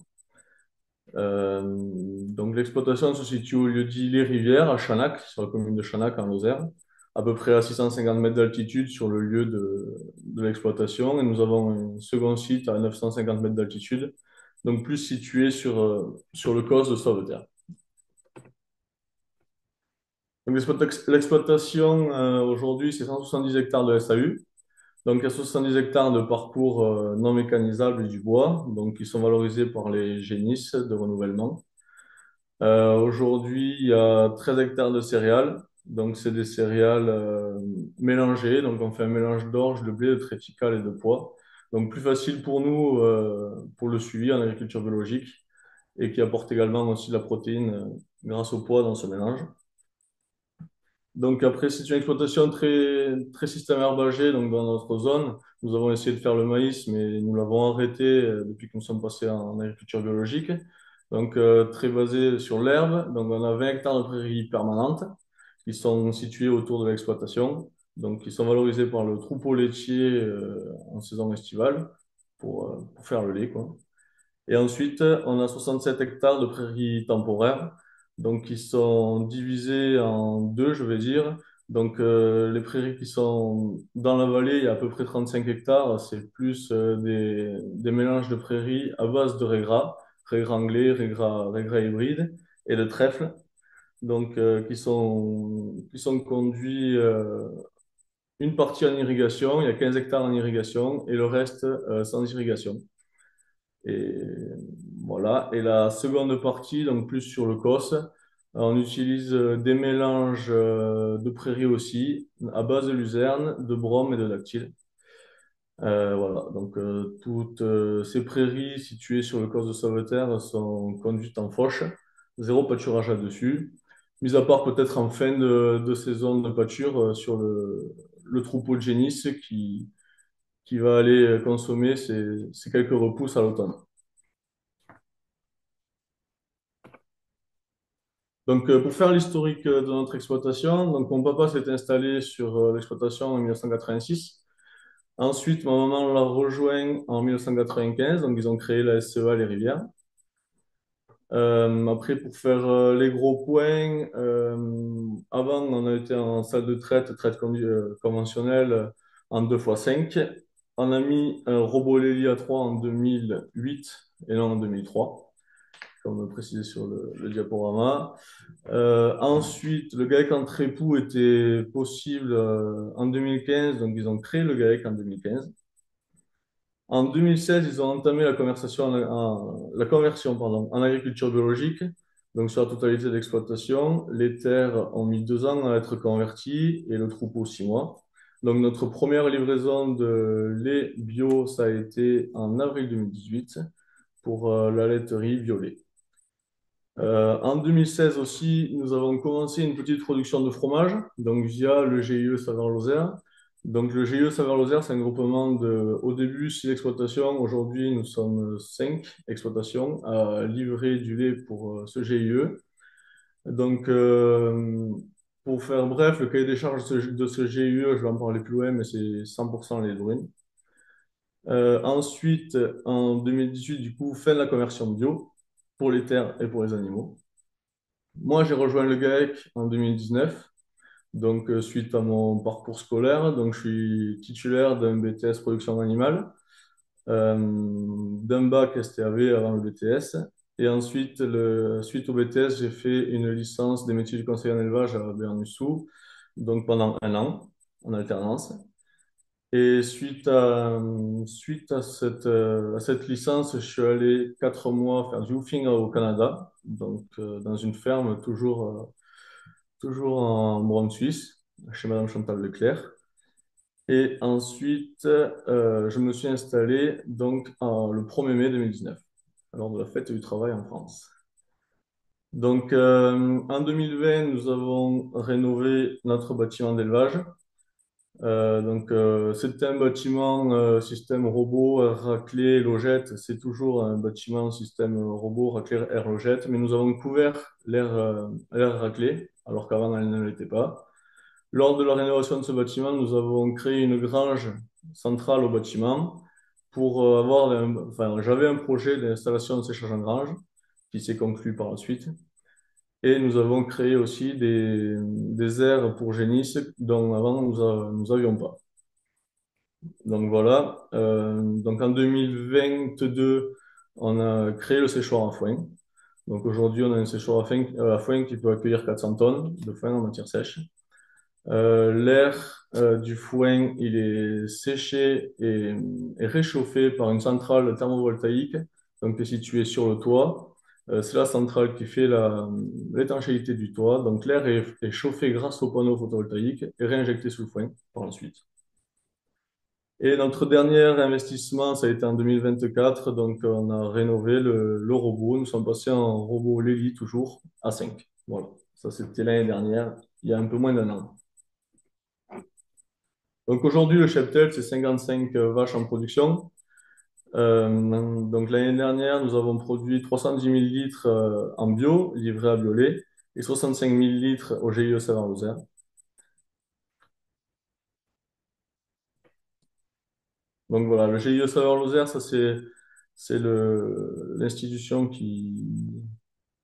Donc l'exploitation se situe au lieu-dit Les Rivières, à Chanac, sur la commune de Chanac, en Lozère, à peu près à 650 mètres d'altitude sur le lieu de l'exploitation. Et nous avons un second site à 950 mètres d'altitude, donc plus situé sur le causse de Sauveterre. Donc l'exploitation aujourd'hui, c'est 170 hectares de SAU. Donc il y a 70 hectares de parcours non mécanisables du bois, donc qui sont valorisés par les génisses de renouvellement. Aujourd'hui, il y a 13 hectares de céréales. Donc, c'est des céréales mélangées. Donc, on fait un mélange d'orge, de blé, de triticale et de pois. Donc, plus facile pour nous pour le suivi en agriculture biologique et qui apporte également aussi de la protéine grâce au pois dans ce mélange. Donc après, c'est une exploitation très, très système herbagé donc dans notre zone. Nous avons essayé de faire le maïs, mais nous l'avons arrêté depuis que nous sommes passés en agriculture biologique. Donc très basé sur l'herbe. Donc on a 20 hectares de prairies permanentes qui sont situées autour de l'exploitation. Donc qui sont valorisées par le troupeau laitier en saison estivale pour faire le lait, quoi. Et ensuite, on a 67 hectares de prairies temporaires, donc qui sont divisées en deux, je vais dire. Donc, les prairies qui sont dans la vallée, il y a à peu près 35 hectares. C'est plus des mélanges de prairies à base de raigrats, raigrats anglais, raigrats hybrides et de trèfle, donc qui sont conduits une partie en irrigation. Il y a 15 hectares en irrigation et le reste sans irrigation. Et voilà. Et la seconde partie, donc plus sur le COS, on utilise des mélanges de prairies aussi, à base de luzerne, de brome et de dactyle. Voilà. Donc toutes ces prairies situées sur le COS de Sauveterre sont conduites en fauche, zéro pâturage là-dessus. mis à part peut-être en fin de saison de pâture sur le troupeau de génisses qui va aller consommer ces quelques repousses à l'automne. Donc, pour faire l'historique de notre exploitation, donc mon papa s'est installé sur l'exploitation en 1986. Ensuite, ma maman l'a rejoint en 1995, donc ils ont créé la SCEA Les Rivières. Après, pour faire les gros points, avant, on a été en salle de conventionnelle en 2x5. On a mis un robot Lely A3 en 2008 et non en 2003, comme précisé sur le diaporama. Ensuite, le GAEC en trépoux était possible en 2015, donc ils ont créé le GAEC en 2015. En 2016, ils ont entamé la conversion en agriculture biologique. Donc, sur la totalité de l'exploitation, les terres ont mis 2 ans à être converties et le troupeau 6 mois. Donc, notre première livraison de lait bio, ça a été en avril 2018 pour la laiterie Violet. En 2016 aussi, nous avons commencé une petite production de fromage, donc via le GIE Saveur-Lozère. Donc le GIE Saveur-Lozère, c'est un groupement au début, 6 exploitations. Aujourd'hui, nous sommes 5 exploitations à livrer du lait pour ce GIE. Donc, pour faire bref, le cahier des charges de ce GIE, je vais en parler plus loin, mais c'est 100% lait de brune. Ensuite, en 2018, du coup, fin de la conversion bio pour les terres et pour les animaux. Moi, j'ai rejoint le GAEC en 2019, donc suite à mon parcours scolaire. Donc, je suis titulaire d'un BTS production animale, d'un bac STAV avant le BTS. Et ensuite, suite au BTS, j'ai fait une licence des métiers du conseil en élevage à Béarn-Nussou, donc pendant 1 an en alternance. Et suite à cette licence, je suis allé 4 mois faire du woofing au Canada, donc dans une ferme toujours en Brome suisse, chez Madame Chantal Leclerc. Et ensuite, je me suis installé donc le 1er mai 2019, lors de la fête du travail en France. Donc, en 2020, nous avons rénové notre bâtiment d'élevage. C'était un bâtiment système robot, air raclé, logette. C'est toujours un bâtiment système robot, raclé, air logette, mais nous avons couvert l'air raclé, alors qu'avant, elle ne l'était pas. Lors de la rénovation de ce bâtiment, nous avons créé une grange centrale au bâtiment pour enfin, j'avais un projet d'installation de séchage en grange qui s'est conclu par la suite. Et nous avons créé aussi des aires pour génisses dont avant nous avions pas. Donc voilà. Donc en 2022, on a créé le séchoir à foin. Donc aujourd'hui, on a un séchoir à foin qui peut accueillir 400 tonnes de foin en matière sèche. L'air du foin, il est séché et réchauffé par une centrale thermovoltaïque, donc qui est située sur le toit. C'est la centrale qui fait l'étanchéité du toit. Donc l'air est chauffé grâce au panneau photovoltaïque et réinjecté sous le foin par la suite. Et notre dernier investissement, ça a été en 2024. Donc on a rénové le robot. Nous sommes passés en robot Lely toujours à 5. Voilà. Ça, c'était l'année dernière, il y a un peu moins d'1 an. Donc aujourd'hui, le cheptel, c'est 55 vaches en production. Donc l'année dernière, nous avons produit 310 000 litres en bio, livrés à Biolay, et 65 000 litres au GIE Saveur-Lozère. Donc voilà, le GIE Saveur-Lozère, ça c'est l'institution qui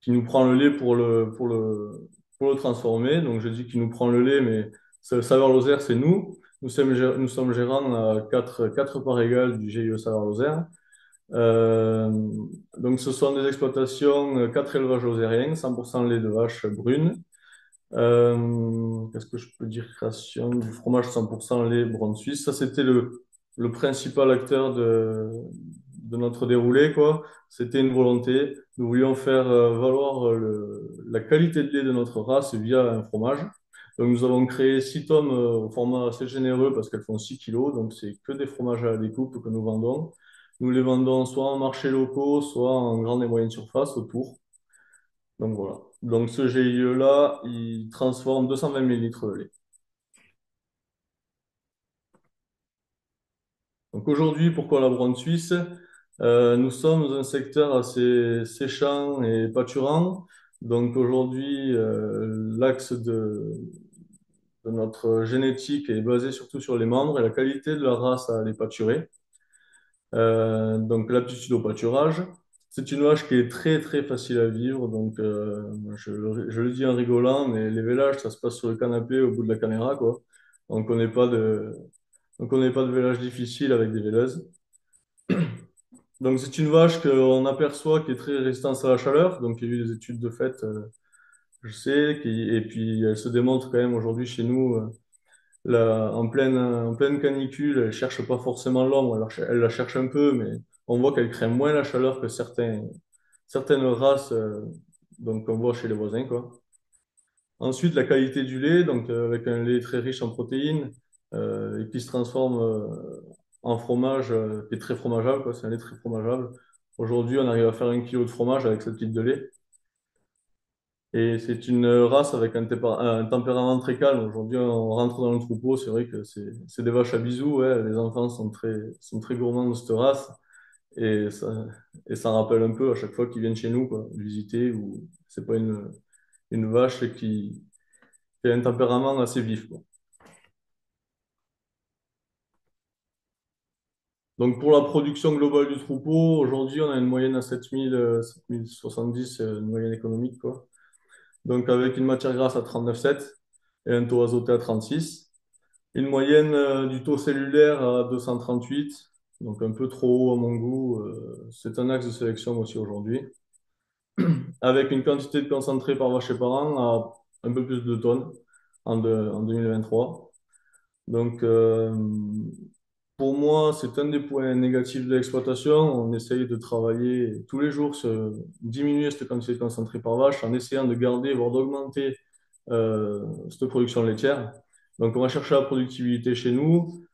nous prend le lait pour le transformer. Donc je dis qu'il nous prend le lait, mais Saveur-Lozère, c'est nous. Nous sommes gérants à 4 parts égales du GIE Saveur-Lozère. Euh, donc, ce sont des exploitations, 4 élevages lozériens, 100% lait de vache brune. Qu'est-ce que je peux dire? Création du fromage 100% lait Bronze Suisse. Ça, c'était le principal acteur de notre déroulé, quoi. C'était une volonté. Nous voulions faire valoir la qualité de lait de notre race via un fromage. Donc, nous avons créé 6 tomes au format assez généreux parce qu'elles font 6 kilos. Donc, c'est que des fromages à la découpe que nous vendons. Nous les vendons soit en marché locaux, soit en grande et moyenne surface autour. Donc, voilà. Donc ce GIE-là, il transforme 220 millilitres de lait. Donc aujourd'hui, pourquoi la brogne suisse? Nous sommes dans un secteur assez séchant et pâturant. Donc aujourd'hui, l'axe de notre génétique est basé surtout sur les membres et la qualité de la race à les pâturer. Donc l'aptitude au pâturage. C'est une vache qui est très très facile à vivre. Donc je le dis en rigolant, mais les vélages, ça se passe sur le canapé au bout de la caméra, quoi. On connaît pas de, on connaît pas de vélage difficile avec des véleuses. Donc c'est une vache qu'on aperçoit qui est très résistante à la chaleur. Donc il y a eu des études de fait, je sais, et puis elle se démontre quand même aujourd'hui chez nous. En pleine canicule, elle cherche pas forcément l'ombre, elle la cherche un peu, mais on voit qu'elle craint moins la chaleur que certaines races donc qu'on voit chez les voisins, quoi. Ensuite, la qualité du lait, donc avec un lait très riche en protéines et qui se transforme en fromage qui est très fromageable, quoi. C'est un lait très fromageable. Aujourd'hui, on arrive à faire 1 kilo de fromage avec cette litre de lait. Et c'est une race avec un tempérament très calme. Aujourd'hui, on rentre dans le troupeau, c'est vrai que c'est des vaches à bisous. Ouais. Les enfants sont très gourmands de cette race. Et ça, et ça rappelle un peu à chaque fois qu'ils viennent chez nous, quoi, visiter. Ou c'est pas une vache qui a un tempérament assez vif, quoi. Donc pour la production globale du troupeau, aujourd'hui, on a une moyenne à 7070, une moyenne économique, quoi. Donc avec une matière grasse à 39,7 et un taux azoté à 36. Une moyenne du taux cellulaire à 238, donc un peu trop haut à mon goût. C'est un axe de sélection aussi aujourd'hui. Avec une quantité de concentré par vache et par an à un peu plus de tonnes en 2023. Donc, pour moi, c'est un des points négatifs de l'exploitation. On essaye de travailler tous les jours sur diminuer cette quantité de concentré par vache en essayant de garder, voire d'augmenter cette production laitière. Donc, on va chercher la productivité chez nous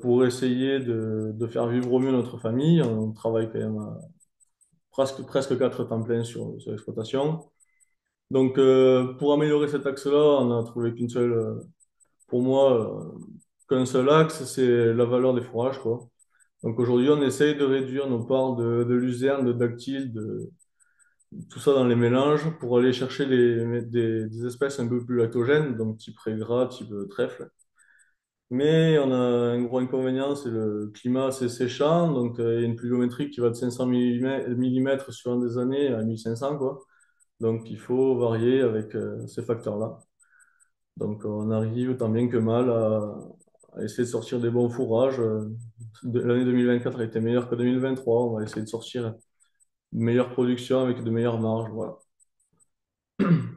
pour essayer de faire vivre au mieux notre famille. On travaille quand même à presque 4 temps plein sur l'exploitation. Donc, pour améliorer cet axe-là, on a trouvé pour moi, qu'un seul axe, c'est la valeur des fourrages, quoi. Donc aujourd'hui, on essaye de réduire nos parts de luzerne, de dactyle, tout ça dans les mélanges pour aller chercher des espèces un peu plus lactogènes, donc type régras, type trèfle. Mais on a un gros inconvénient, c'est le climat assez séchant. Donc, il y a une pluviométrie qui va de 500 millimètres sur un des années à 1500, quoi. Donc, il faut varier avec ces facteurs-là. Donc, on arrive tant bien que mal à essayer de sortir des bons fourrages. L'année 2024 a été meilleure que 2023. On va essayer de sortir une meilleure production avec de meilleures marges. Voilà.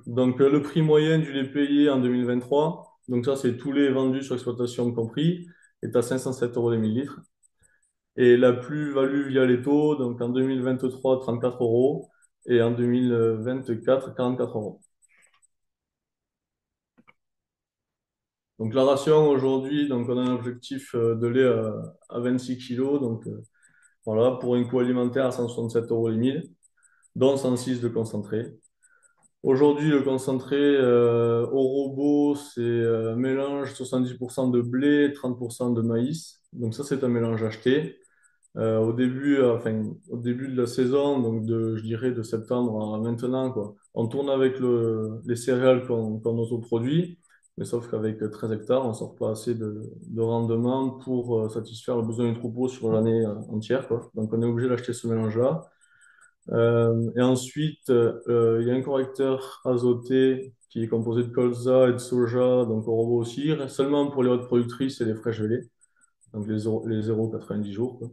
Donc, le prix moyen du lait payé en 2023, donc ça, c'est tous les vendus sur exploitation compris, est à 507 euros les millilitres. Et la plus-value via les taux, donc en 2023, 34 euros et en 2024, 44 euros. Donc la ration aujourd'hui, donc on a un objectif de lait à 26 kilos, donc voilà, pour un coût alimentaire à 167 euros les 1000, dont 106 de concentré. Aujourd'hui, le concentré au robot, c'est un mélange 70% de blé, 30% de maïs. Donc ça, c'est un mélange acheté. Au début de la saison, donc je dirais de septembre à maintenant, quoi. On tourne avec les céréales qu'on autoproduit, mais sauf qu'avec 13 hectares, on sort pas assez de rendement pour satisfaire le besoin du troupeau sur l'année entière, quoi. Donc on est obligé d'acheter ce mélange-là. Et ensuite, il y a un correcteur azoté qui est composé de colza et de soja, donc au robot aussi, seulement pour les hautes productrices et les fraîches gelées, donc les 0,90 jours, quoi.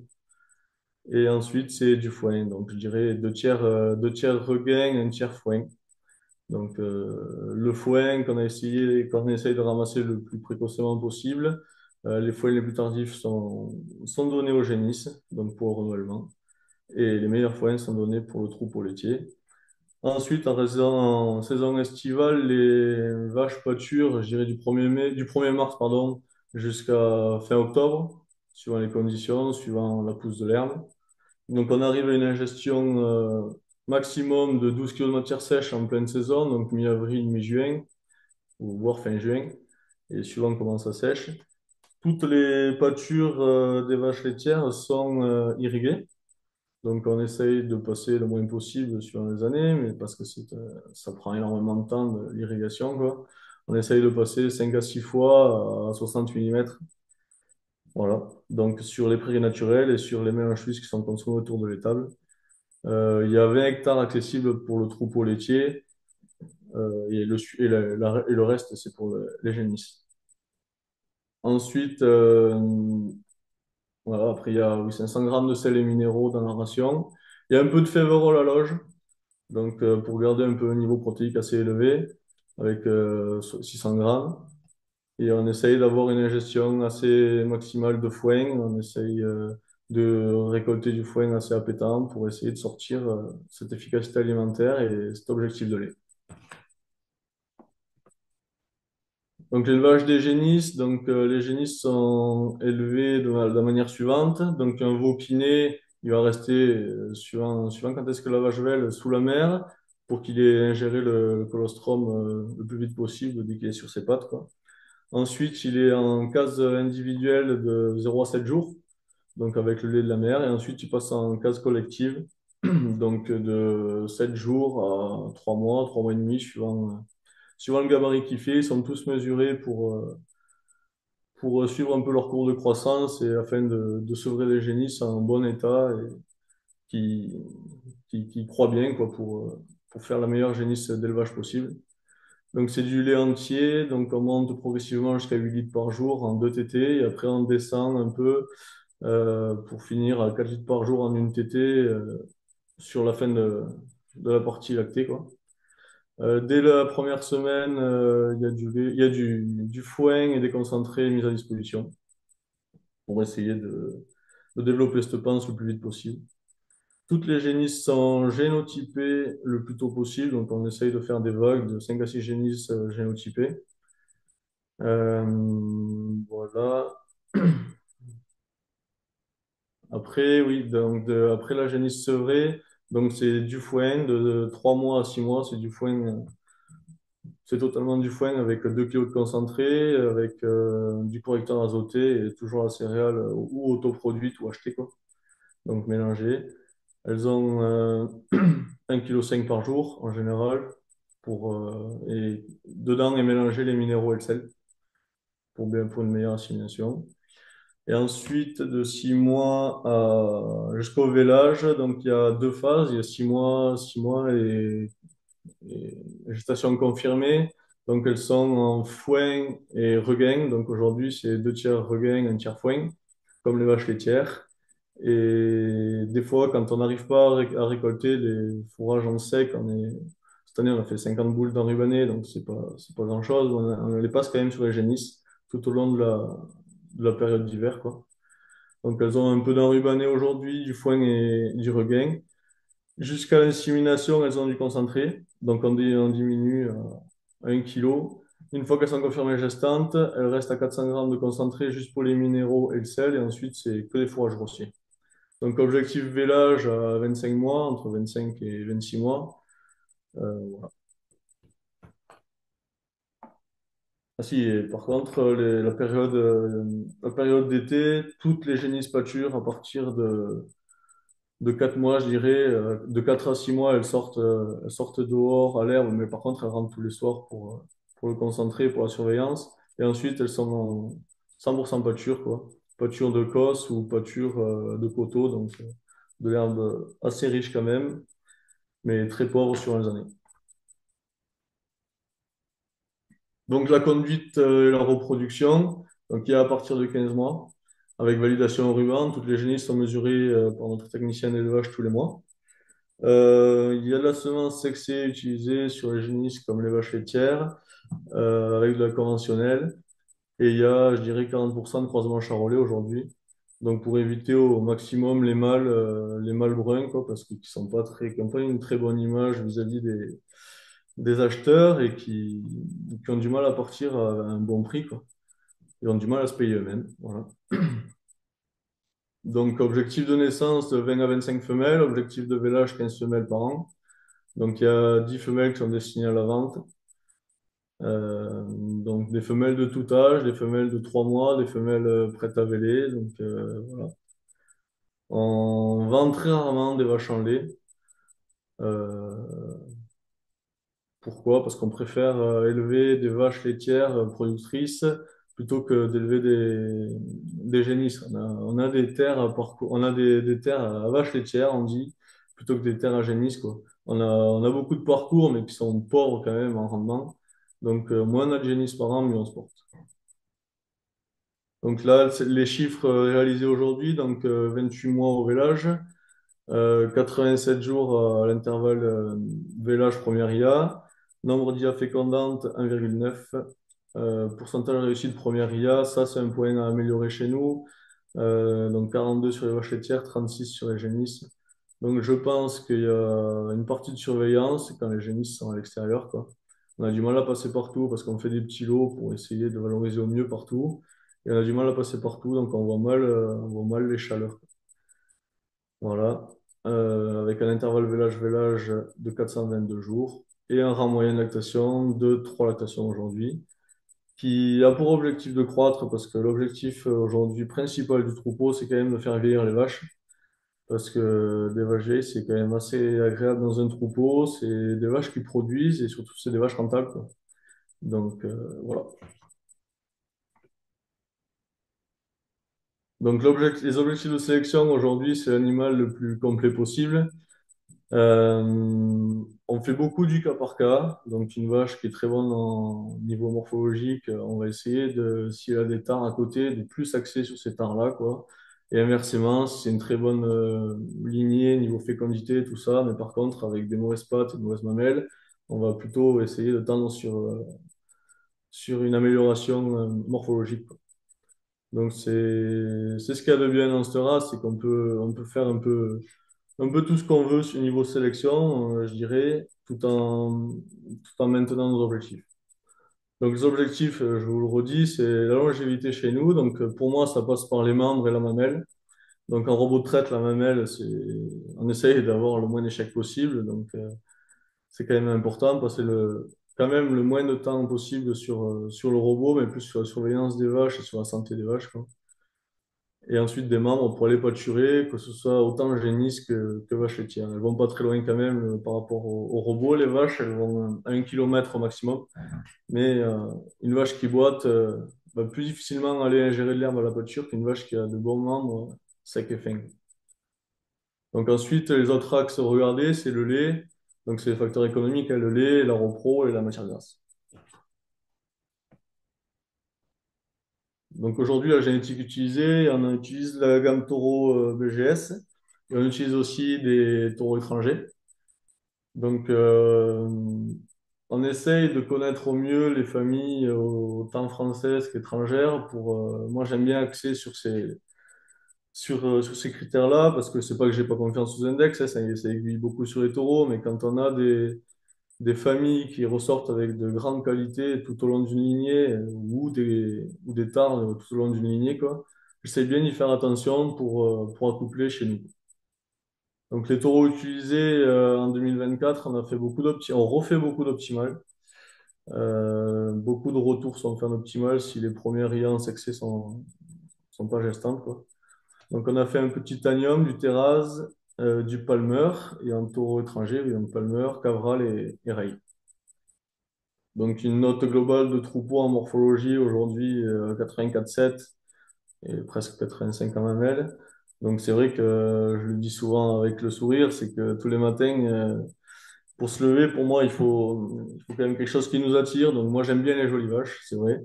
Et ensuite, c'est du foin. Donc, je dirais deux tiers regain, un tiers foin. Donc, le foin qu'on essaye de ramasser le plus précocement possible. Les foins les plus tardifs sont donnés au génisses, donc pour le renouvellement. Et les meilleurs foins sont donnés pour le troupeau laitier. Ensuite, en saison estivale, les vaches pâturent, je dirais du 1er mars, pardon, jusqu'à fin octobre, suivant les conditions, suivant la pousse de l'herbe. Donc, on arrive à une ingestion maximum de 12 kg de matière sèche en pleine saison, donc mi-avril, mi-juin, ou voire fin juin, et suivant comment ça sèche. Toutes les pâtures des vaches laitières sont irriguées. Donc, on essaye de passer le moins possible sur les années, mais parce que ça prend énormément de temps, l'irrigation, quoi. On essaye de passer 5 à 6 fois à 60 mm. Voilà. Donc, sur les prairies naturelles et sur les mélanges suisses qui sont consommés autour de l'étable. Il y a 20 hectares accessibles pour le troupeau laitier et le reste, c'est pour les génisses. Ensuite, voilà, après, il y a oui, 500 grammes de sel et minéraux dans la ration. Il y a un peu de féverol à l'auge. Donc, pour garder un peu un niveau protéique assez élevé, avec 600 grammes. Et on essaye d'avoir une ingestion assez maximale de foin. On essaye de récolter du foin assez appétant pour essayer de sortir cette efficacité alimentaire et cet objectif de lait. Donc, l'élevage des génisses, donc les génisses sont élevés de la manière suivante. Donc, un veau piné, il va rester, suivant quand est-ce que la vache velle, sous la mer pour qu'il ait ingéré le colostrum le plus vite possible dès qu'il est sur ses pattes, quoi. Ensuite, il est en case individuelle de 0 à 7 jours, donc avec le lait de la mère. Et ensuite, il passe en case collective, donc de 7 jours à 3 mois et demi, suivant le gabarit qu'il fait. Ils sont tous mesurés pour suivre un peu leur cours de croissance et afin de sevrer les génisses en bon état et qui, qui croient bien quoi, pour faire la meilleure génisse d'élevage possible. Donc c'est du lait entier, donc on monte progressivement jusqu'à 8 litres par jour en 2 tétés et après on descend un peu pour finir à 4 litres par jour en une tétée sur la fin de la partie lactée, quoi. Dès la première semaine, il y a il y a du foin et des concentrés mis à disposition pour essayer de développer cette panse le plus vite possible. Toutes les génisses sont génotypées le plus tôt possible, donc on essaye de faire des vagues de 5 à 6 génisses génotypées. Voilà. Après, oui, donc après la génisse sevrée, donc c'est du foin de 3 mois à 6 mois, c'est du foin, c'est totalement du foin avec 2 kilos de concentré, avec du correcteur azoté et toujours la céréale ou autoproduite ou achetée, quoi. Donc mélangée. Elles ont 1,5 kg par jour en général et dedans est mélangé les minéraux et le sel pour une meilleure assimilation. Et ensuite, de 6 mois jusqu'au vélage, donc il y a 2 phases. Il y a 6 mois et gestation confirmée. Donc elles sont en foin et regain. Donc aujourd'hui, c'est 2 tiers regain, 1 tiers foin, comme les vaches laitières. Et des fois, quand on n'arrive pas à récolter les fourrages en sec, cette année, on a fait 50 boules d'enrubané, donc c'est pas grand-chose. On les passe quand même sur les génisses tout au long de la période d'hiver, quoi. Donc elles ont un peu d'enrubané aujourd'hui, du foin et du regain. Jusqu'à l'insémination, elles ont du concentré. Donc on diminue à 1 kg. Une fois qu'elles sont confirmées gestantes, elles restent à 400 grammes de concentré juste pour les minéraux et le sel. Et ensuite, c'est que les fourrages grossiers. Donc objectif vélage à 25 mois, entre 25 et 26 mois. Voilà. Ah si, et par contre, la période d'été, toutes les génisses pâturent à partir de 4 mois, je dirais, de 4 à 6 mois, elles sortent dehors à l'herbe, mais par contre, elles rentrent tous les soirs pour le concentrer, pour la surveillance. Et ensuite, elles sont en 100% pâture, quoi. Pâture de cosse ou pâture de coteaux, donc de l'herbe assez riche quand même, mais très pauvre sur les années. Donc la conduite et la reproduction, donc il y a à partir de 15 mois, avec validation au ruban, toutes les génisses sont mesurées par notre technicien d'élevage tous les mois. Il y a de la semence sexée utilisée sur les génisses comme les vaches laitières, avec de la conventionnelle. Et il y a, je dirais, 40% de croisement charolais aujourd'hui. Donc pour éviter au maximum les mâles bruns, quoi, parce qu'ils n'ont pas une très bonne image vis-à-vis des acheteurs et qui ont du mal à partir à un bon prix, quoi. Ils ont du mal à se payer eux-mêmes. Voilà. Donc objectif de naissance 20 à 25 femelles, objectif de vélage 15 femelles par an. Donc il y a 10 femelles qui sont destinées à la vente. Donc des femelles de tout âge, des femelles de 3 mois, des femelles prêtes à véler. Donc voilà. On vend très rarement des vaches en lait. Euh, Pourquoi? Parce qu'on préfère élever des vaches laitières productrices plutôt que d'élever des génisses. On a des terres à on a des terres à vaches laitières, on dit, plutôt que des terres à génisses, quoi. On a beaucoup de parcours, mais qui sont pauvres quand même en rendement. Donc, moins on a de génisses par an, mieux on se porte. Donc là, c'est les chiffres réalisés aujourd'hui, donc 28 mois au village, 87 jours à l'intervalle vélage première IA, nombre d'IA fécondantes 1,9, pourcentage réussi de première IA, ça c'est un point à améliorer chez nous. Donc 42 sur les vaches laitières, 36 sur les génisses. Donc je pense qu'il y a une partie de surveillance quand les génisses sont à l'extérieur, quoi. On a du mal à passer partout parce qu'on fait des petits lots pour essayer de valoriser au mieux partout. Et on a du mal à passer partout, donc on voit mal les chaleurs. Voilà. Avec un intervalle vélage-vélage de 422 jours et un rang moyen de lactation de 3 lactations aujourd'hui, qui a pour objectif de croître parce que l'objectif aujourd'hui principal du troupeau, c'est quand même de faire vieillir les vaches. Parce que des vaches vieilles, c'est quand même assez agréable dans un troupeau. C'est des vaches qui produisent et surtout, c'est des vaches rentables, quoi. Donc, voilà. Donc, les objectifs de sélection aujourd'hui, c'est l'animal le plus complet possible. On fait beaucoup du cas par cas. Donc, une vache qui est très bonne en niveau morphologique, on va essayer de, s'il a des tares à côté, de plus axer sur ces tares-là, quoi. Et inversement, si c'est une très bonne lignée, niveau fécondité, tout ça, mais par contre, avec des mauvaises pattes et de mauvaises mamelles, on va plutôt essayer de tendre sur une amélioration morphologique, quoi. Donc, c'est ce qu'il y a de bien dans cette race, c'est on peut faire un peu tout ce qu'on veut sur niveau sélection, je dirais, tout en maintenant nos objectifs. Donc, les objectifs, je vous le redis, c'est la longévité chez nous. Donc, pour moi, ça passe par les membres et la mamelle. Donc, en robot de traite, la mamelle, on essaye d'avoir le moins d'échecs possible. Donc, c'est quand même important, passer quand même le moins de temps possible sur le robot, mais plus sur la surveillance des vaches et sur la santé des vaches, quoi. Et ensuite des membres pour aller pâturer, que ce soit autant génisses que vaches laitières. Elles vont pas très loin quand même par rapport au robot. Les vaches, elles vont à 1 kilomètre au maximum. Mais une vache qui boite va plus difficilement aller ingérer de l'herbe à la pâture qu'une vache qui a de bons membres secs et fins. Donc ensuite, les autres axes à regarder, c'est le lait. Donc c'est les facteurs économiques, hein, le lait, la repro et la matière grasse. Donc aujourd'hui, la génétique utilisée, on utilise la gamme taureau BGS et on utilise aussi des taureaux étrangers. Donc on essaye de connaître au mieux les familles autant françaises qu'étrangères. Moi, j'aime bien axer sur ces critères-là parce que c'est pas que j'ai pas confiance aux index, hein, ça aiguille beaucoup sur les taureaux, mais quand on a des familles qui ressortent avec de grandes qualités tout au long d'une lignée ou des tares tout au long d'une lignée, quoi. J'essaie bien d'y faire attention pour accoupler chez nous. Donc les taureaux utilisés en 2024, on refait beaucoup d'optimales. Beaucoup de retours sont faits en optimal si les premières IA en sexé sont pas gestantes, quoi. Donc on a fait un petit tanium, du terraz, du palmer et un taureau étranger, oui, un palmer, cavral et rey. Donc une note globale de troupeau en morphologie aujourd'hui 84,7 et presque 85 en mamelle. Donc c'est vrai que je le dis souvent avec le sourire, c'est que tous les matins, pour se lever, pour moi, il faut quand même quelque chose qui nous attire. Donc moi j'aime bien les jolies vaches, c'est vrai.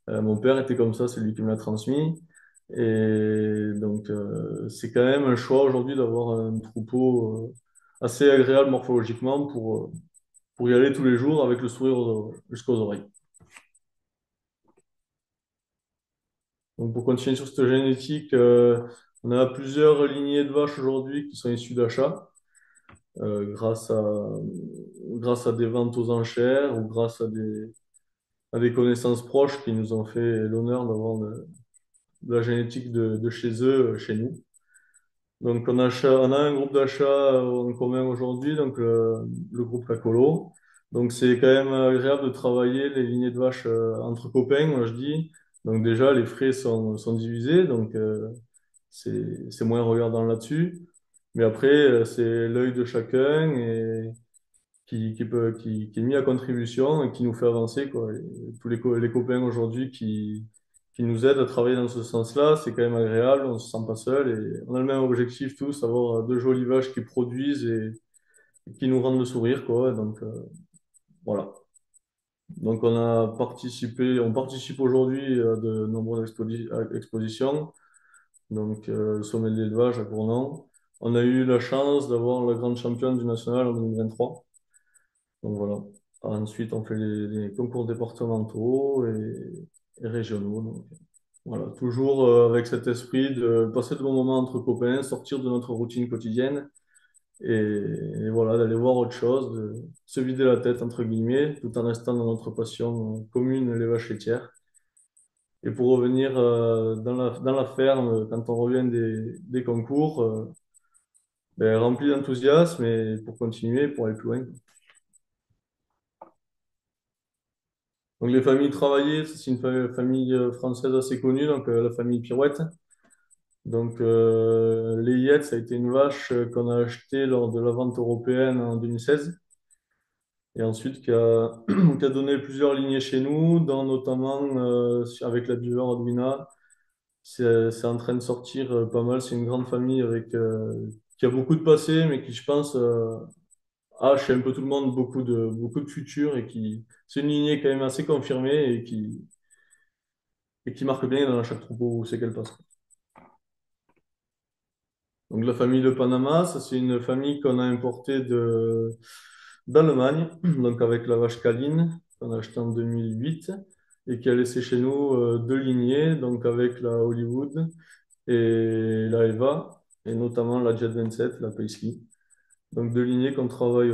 Mon père était comme ça, c'est lui qui me l'a transmis. Et donc c'est quand même un choix aujourd'hui d'avoir un troupeau assez agréable morphologiquement pour y aller tous les jours avec le sourire jusqu'aux oreilles. Donc, pour continuer sur cette génétique, on a plusieurs lignées de vaches aujourd'hui qui sont issues d'achats grâce grâce à des ventes aux enchères ou grâce à des connaissances proches qui nous ont fait l'honneur d'avoir de la génétique de chez eux, chez nous. Donc, on a un groupe d'achat en commun aujourd'hui, donc le groupe Cacolo. Donc, c'est quand même agréable de travailler les lignées de vaches entre copains, moi je dis. Donc, déjà, les frais sont divisés, donc c'est moins regardant là-dessus. Mais après, c'est l'œil de chacun et qui est mis à contribution et qui nous fait avancer, quoi. Et tous les copains aujourd'hui qui nous aident à travailler dans ce sens-là, c'est quand même agréable, on se sent pas seul et on a le même objectif tous, avoir de jolies vaches qui produisent et qui nous rendent le sourire, quoi. Donc voilà. Donc on participe aujourd'hui à de nombreuses expositions, donc le sommet de l'élevage à Cournon. On a eu la chance d'avoir la grande championne du national en 2023. Donc voilà. Ensuite, on fait les concours départementaux et régionaux. Donc, voilà, toujours avec cet esprit de passer de bons moments entre copains, sortir de notre routine quotidienne et voilà, d'aller voir autre chose, de se vider la tête, entre guillemets, tout en restant dans notre passion commune, les vaches laitières. Et pour revenir dans la ferme, quand on revient des concours, ben, rempli d'enthousiasme et pour continuer, pour aller plus loin. Donc les familles travaillées, c'est une famille française assez connue, donc la famille Pirouette. Donc les Yeats, ça a été une vache qu'on a achetée lors de la vente européenne en 2016 et ensuite qui a donné plusieurs lignées chez nous, dont notamment avec la Beaver Arduina. C'est en train de sortir pas mal. C'est une grande famille qui a beaucoup de passé, mais qui, je pense, chez un peu tout le monde beaucoup de futur et qui c'est une lignée quand même assez confirmée et qui marque bien dans chaque troupeau où c'est qu'elle passe. Donc la famille de Panama, ça c'est une famille qu'on a importée d'Allemagne, donc avec la vache Caline qu'on a achetée en 2008 et qui a laissé chez nous deux lignées, donc avec la Hollywood et la Eva, et notamment la Jet 27, la Paisley. Donc deux lignées qu'on travaille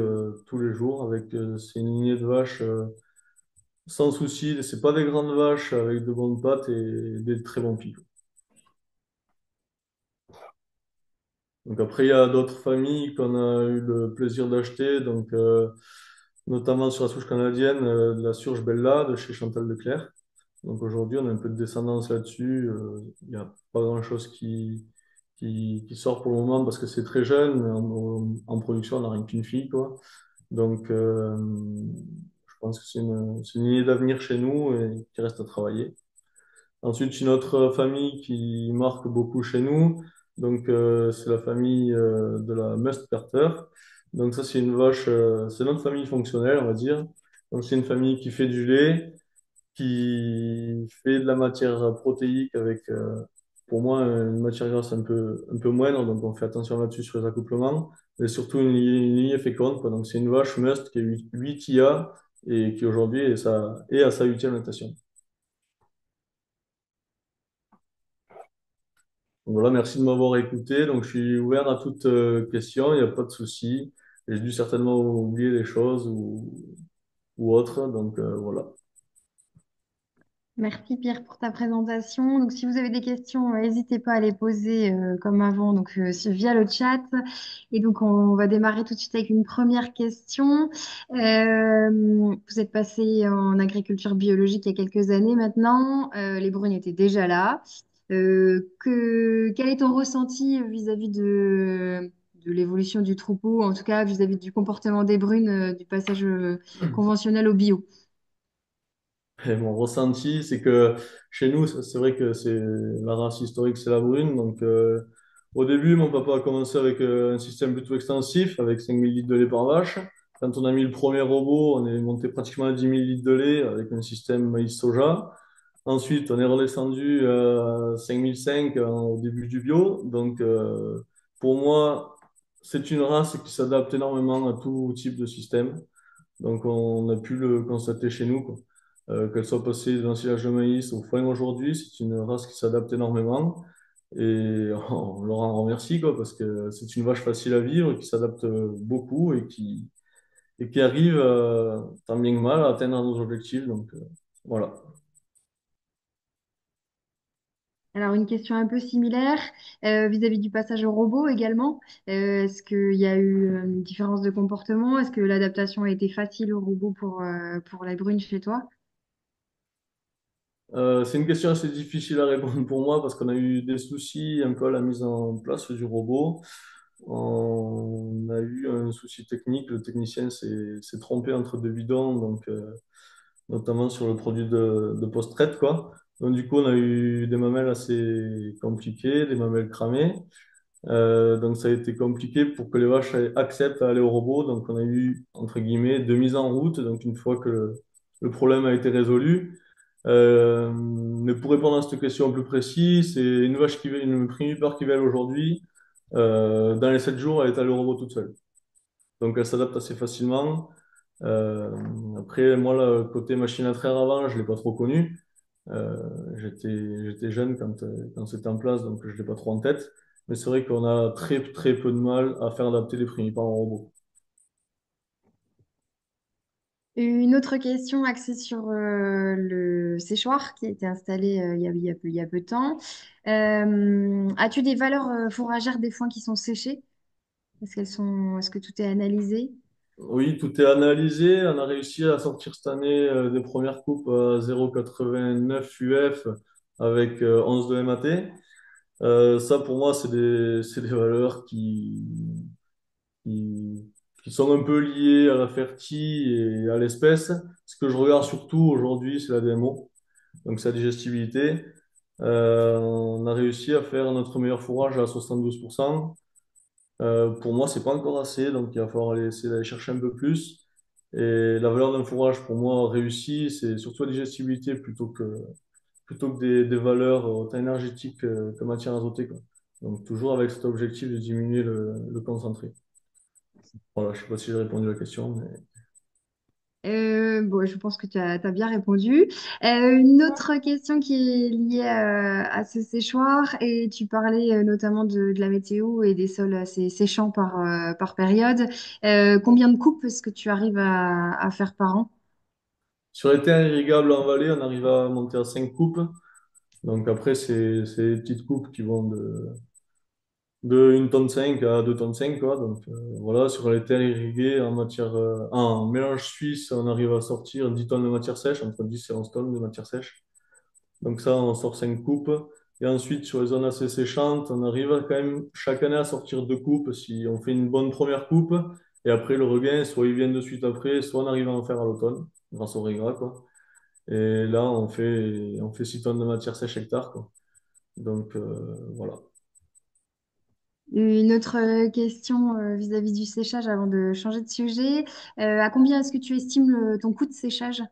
tous les jours avec c'est une lignée de vaches sans souci, c'est pas des grandes vaches avec de bonnes pattes et des très bons pics. Donc après, il y a d'autres familles qu'on a eu le plaisir d'acheter, donc notamment sur la souche canadienne, de la Surge Bella de chez Chantal Leclerc. Donc aujourd'hui, on a un peu de descendance là-dessus. Il n'y a pas grand-chose qui sort pour le moment parce que c'est très jeune. En production, on n'a rien qu'une fille, quoi. Donc je pense que c'est une lignée d'avenir chez nous et qui reste à travailler. Ensuite, une autre famille qui marque beaucoup chez nous, donc c'est la famille de la Must Carter. Donc ça, c'est une vache, c'est notre famille fonctionnelle, on va dire. Donc c'est une famille qui fait du lait, qui fait de la matière protéique avec, pour moi, une matière grasse un peu moindre, donc on fait attention là-dessus sur les accouplements, mais surtout une lignée féconde, quoi. Donc c'est une vache Must qui a 8 IA et qui aujourd'hui est à sa huitième lactation. Donc voilà, merci de m'avoir écouté. Donc, je suis ouvert à toute question, il n'y a pas de souci. J'ai dû certainement oublier des choses ou autres. Donc, voilà. Merci Pierre pour ta présentation. Donc, si vous avez des questions, n'hésitez pas à les poser comme avant, donc via le chat. Et donc, on va démarrer tout de suite avec une première question. Vous êtes passé en agriculture biologique il y a quelques années maintenant. Les brunes étaient déjà là. Quel est ton ressenti vis-à-vis de l'évolution du troupeau, en tout cas vis-à-vis du comportement des brunes, du passage conventionnel au bio? Et mon ressenti, c'est que chez nous, c'est vrai que c'est la race historique, c'est la brune. Donc, au début, mon papa a commencé avec un système plutôt extensif, avec 5 000 litres de lait par vache. Quand on a mis le premier robot, on est monté pratiquement à 10 000 litres de lait avec un système maïs-soja. Ensuite, on est redescendu à 5005 au début du bio. Donc, pour moi, c'est une race qui s'adapte énormément à tout type de système. Donc, on a pu le constater chez nous, quoi. Qu'elle soit passée de l'ensilage de maïs au foin aujourd'hui, c'est une race qui s'adapte énormément. Et on leur en remercie, quoi, parce que c'est une vache facile à vivre, qui s'adapte beaucoup et qui arrive, tant bien que mal, à atteindre nos objectifs. Donc, voilà. Alors, une question un peu similaire vis-à-vis du passage au robot également. Est-ce qu'il y a eu une différence de comportement? Est-ce que l'adaptation a été facile au robot pour la brune chez toi? C'est une question assez difficile à répondre pour moi parce qu'on a eu des soucis un peu à la mise en place du robot. On a eu un souci technique, le technicien s'est trompé entre deux bidons, donc notamment sur le produit de post-traite, quoi. Donc du coup, on a eu des mamelles assez compliquées, des mamelles cramées. Donc ça a été compliqué pour que les vaches acceptent à aller au robot. Donc on a eu, entre guillemets, deux mises en route. Donc une fois que le problème a été résolu. Mais pour répondre à cette question plus précise, c'est une vache une primipare qui vole aujourd'hui. Dans les 7 jours, elle est allée au robot toute seule. Donc elle s'adapte assez facilement. Euh, Après, moi, le côté machine à traire avant, je l'ai pas trop connu. Euh, j'étais jeune quand c'était en place, donc je l'ai pas trop en tête. Mais c'est vrai qu'on a très, très peu de mal à faire adapter les primipars en robot. Une autre question axée sur le séchoir qui a été installé il y a peu de temps. As-tu des valeurs fourragères des foins qui sont séchés? Est-ce que tout est analysé? Oui, tout est analysé. On a réussi à sortir cette année des premières coupes à 0,89 UF avec 11 de MAT. Ça, pour moi, c'est des valeurs qui, qui sont un peu liées à la fertie et à l'espèce. Ce que je regarde surtout aujourd'hui, c'est la DMO, donc sa digestibilité. On a réussi à faire notre meilleur fourrage à 72%. Pour moi, c'est pas encore assez, donc il va falloir essayer d'aller chercher un peu plus. Et la valeur d'un fourrage, pour moi, réussi, c'est surtout la digestibilité plutôt que des valeurs autant énergétiques que matière azotée, quoi. Donc toujours avec cet objectif de diminuer le concentré. Voilà, je sais pas si j'ai répondu à la question, mais Bon, je pense que tu as bien répondu. Une autre question qui est liée à ce séchoir, et tu parlais notamment de la météo et des sols assez séchants par période. Combien de coupes est-ce que tu arrives à faire par an? sur les terres irrigables en vallée, on arrive à monter à 5 coupes. Donc après, c'est des petites coupes qui vont de 1,5 tonne à 2,5 tonnes, quoi. Donc voilà, sur les terres irriguées en mélange suisse, on arrive à sortir 10 tonnes de matière sèche, entre 10 et 11 tonnes de matière sèche. Donc ça, on sort 5 coupes. Et ensuite, sur les zones assez séchantes, on arrive quand même chaque année à sortir 2 coupes si on fait une bonne première coupe. Et après, le regain, soit il vient de suite après, soit on arrive à en faire à l'automne, grâce au régras, quoi. Et là, on fait 6 tonnes de matière sèche hectare, quoi. Donc voilà. Une autre question vis-à-vis du séchage avant de changer de sujet. À combien est-ce que tu estimes ton coût de séchage?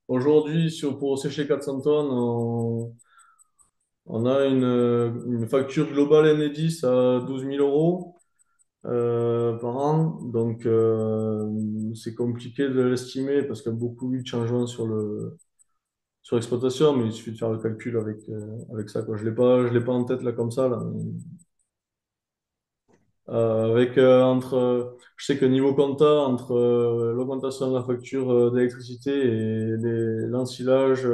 Aujourd'hui, pour sécher 400 tonnes, on a une facture globale Enedis à 12 000 euros par an. Donc, c'est compliqué de l'estimer parce qu'il y a beaucoup eu de changements sur l'exploitation, mais il suffit de faire le calcul avec ça, quoi. Je l'ai pas en tête là comme ça, là. Je sais que niveau compta, entre l'augmentation de la facture d'électricité et l'ensilage,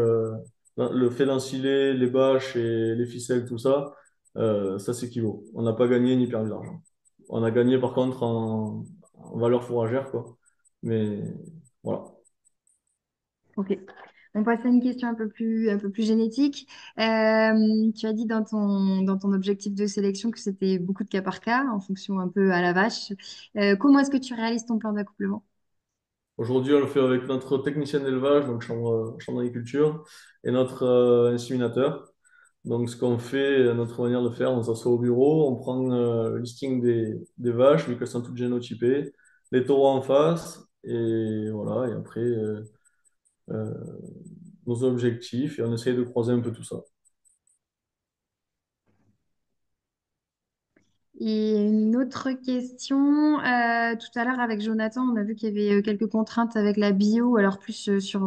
le fait d'ensiler les bâches et les ficelles, tout ça, ça s'équivaut. On n'a pas gagné ni perdu d'argent. On a gagné par contre en valeur fourragère, quoi. Mais voilà. Ok. On passe à une question un peu plus génétique. Tu as dit dans ton objectif de sélection que c'était beaucoup de cas par cas, en fonction un peu à la vache. Comment est-ce que tu réalises ton plan d'accouplement? Aujourd'hui, on le fait avec notre technicien d'élevage, donc chambre d'agriculture, et notre inséminateur. Donc, ce qu'on fait, notre manière de faire, on s'assoit au bureau, on prend le listing des vaches, vu qu'elles sont toutes génotypées, les taureaux en face, et voilà, et après, euh, nos objectifs, et on essaye de croiser un peu tout ça. Et une autre question, tout à l'heure avec Jonathan, on a vu qu'il y avait quelques contraintes avec la bio, alors plus sur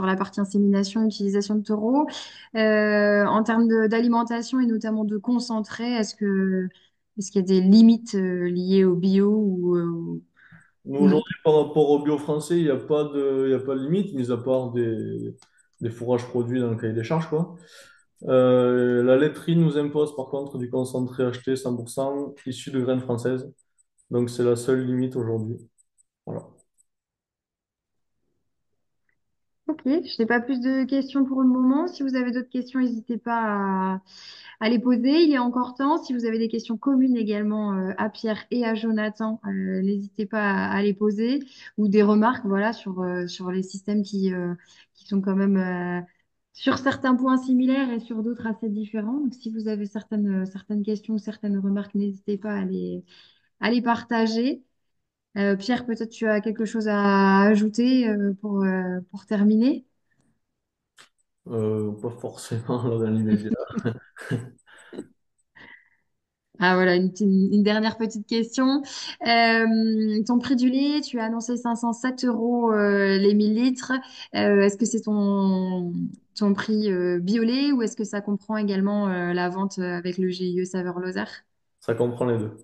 la partie insémination, utilisation de taureaux. En termes d'alimentation et notamment de concentré, est-ce qu'il y a des limites liées au bio Nous, ou non? aujourd'hui, par rapport au bio français, il y a pas de limite, mis à part des fourrages produits dans le cahier des charges, quoi. La laiterie nous impose par contre du concentré acheté 100% issu de graines françaises. Donc c'est la seule limite aujourd'hui. Voilà. Ok, je n'ai pas plus de questions pour le moment. Si vous avez d'autres questions, n'hésitez pas à les poser. Il y a encore temps. Si vous avez des questions communes également à Pierre et à Jonathan, n'hésitez pas à les poser ou des remarques voilà, sur les systèmes qui sont quand même sur certains points similaires et sur d'autres assez différents. Donc, si vous avez certaines questions ou certaines remarques, n'hésitez pas à les partager. Pierre, peut-être tu as quelque chose à ajouter pour terminer. Pas forcément là, dans l'immédiat. Ah voilà, une dernière petite question. Ton prix du lait, tu as annoncé 507 euros les 1000 litres. Est-ce que c'est ton prix bio-lait ou est-ce que ça comprend également la vente avec le GIE Saveur Lozère? Ça comprend les deux.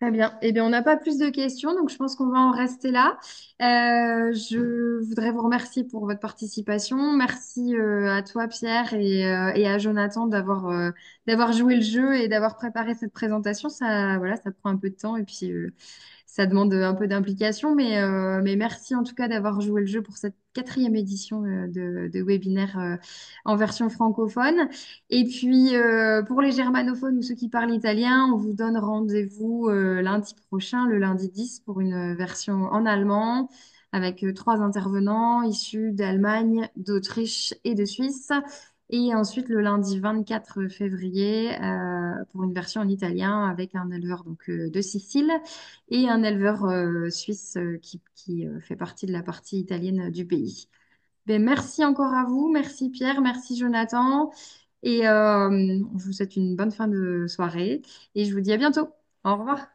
Très bien. Eh bien, on n'a pas plus de questions, donc je pense qu'on va en rester là. Je voudrais vous remercier pour votre participation. Merci à toi, Pierre, et à Jonathan d'avoir joué le jeu et d'avoir préparé cette présentation. Ça, voilà, ça prend un peu de temps et puis ça demande un peu d'implication, mais merci en tout cas d'avoir joué le jeu pour cette quatrième édition de webinaire en version francophone. Et puis, pour les germanophones ou ceux qui parlent italien, on vous donne rendez-vous lundi prochain, le lundi 10, pour une version en allemand avec trois intervenants issus d'Allemagne, d'Autriche et de Suisse. Et ensuite, le lundi 24 février, pour une version en italien avec un éleveur donc, de Sicile et un éleveur suisse qui fait partie de la partie italienne du pays. Ben, merci encore à vous, merci Pierre, merci Jonathan, et je vous souhaite une bonne fin de soirée et je vous dis à bientôt. Au revoir.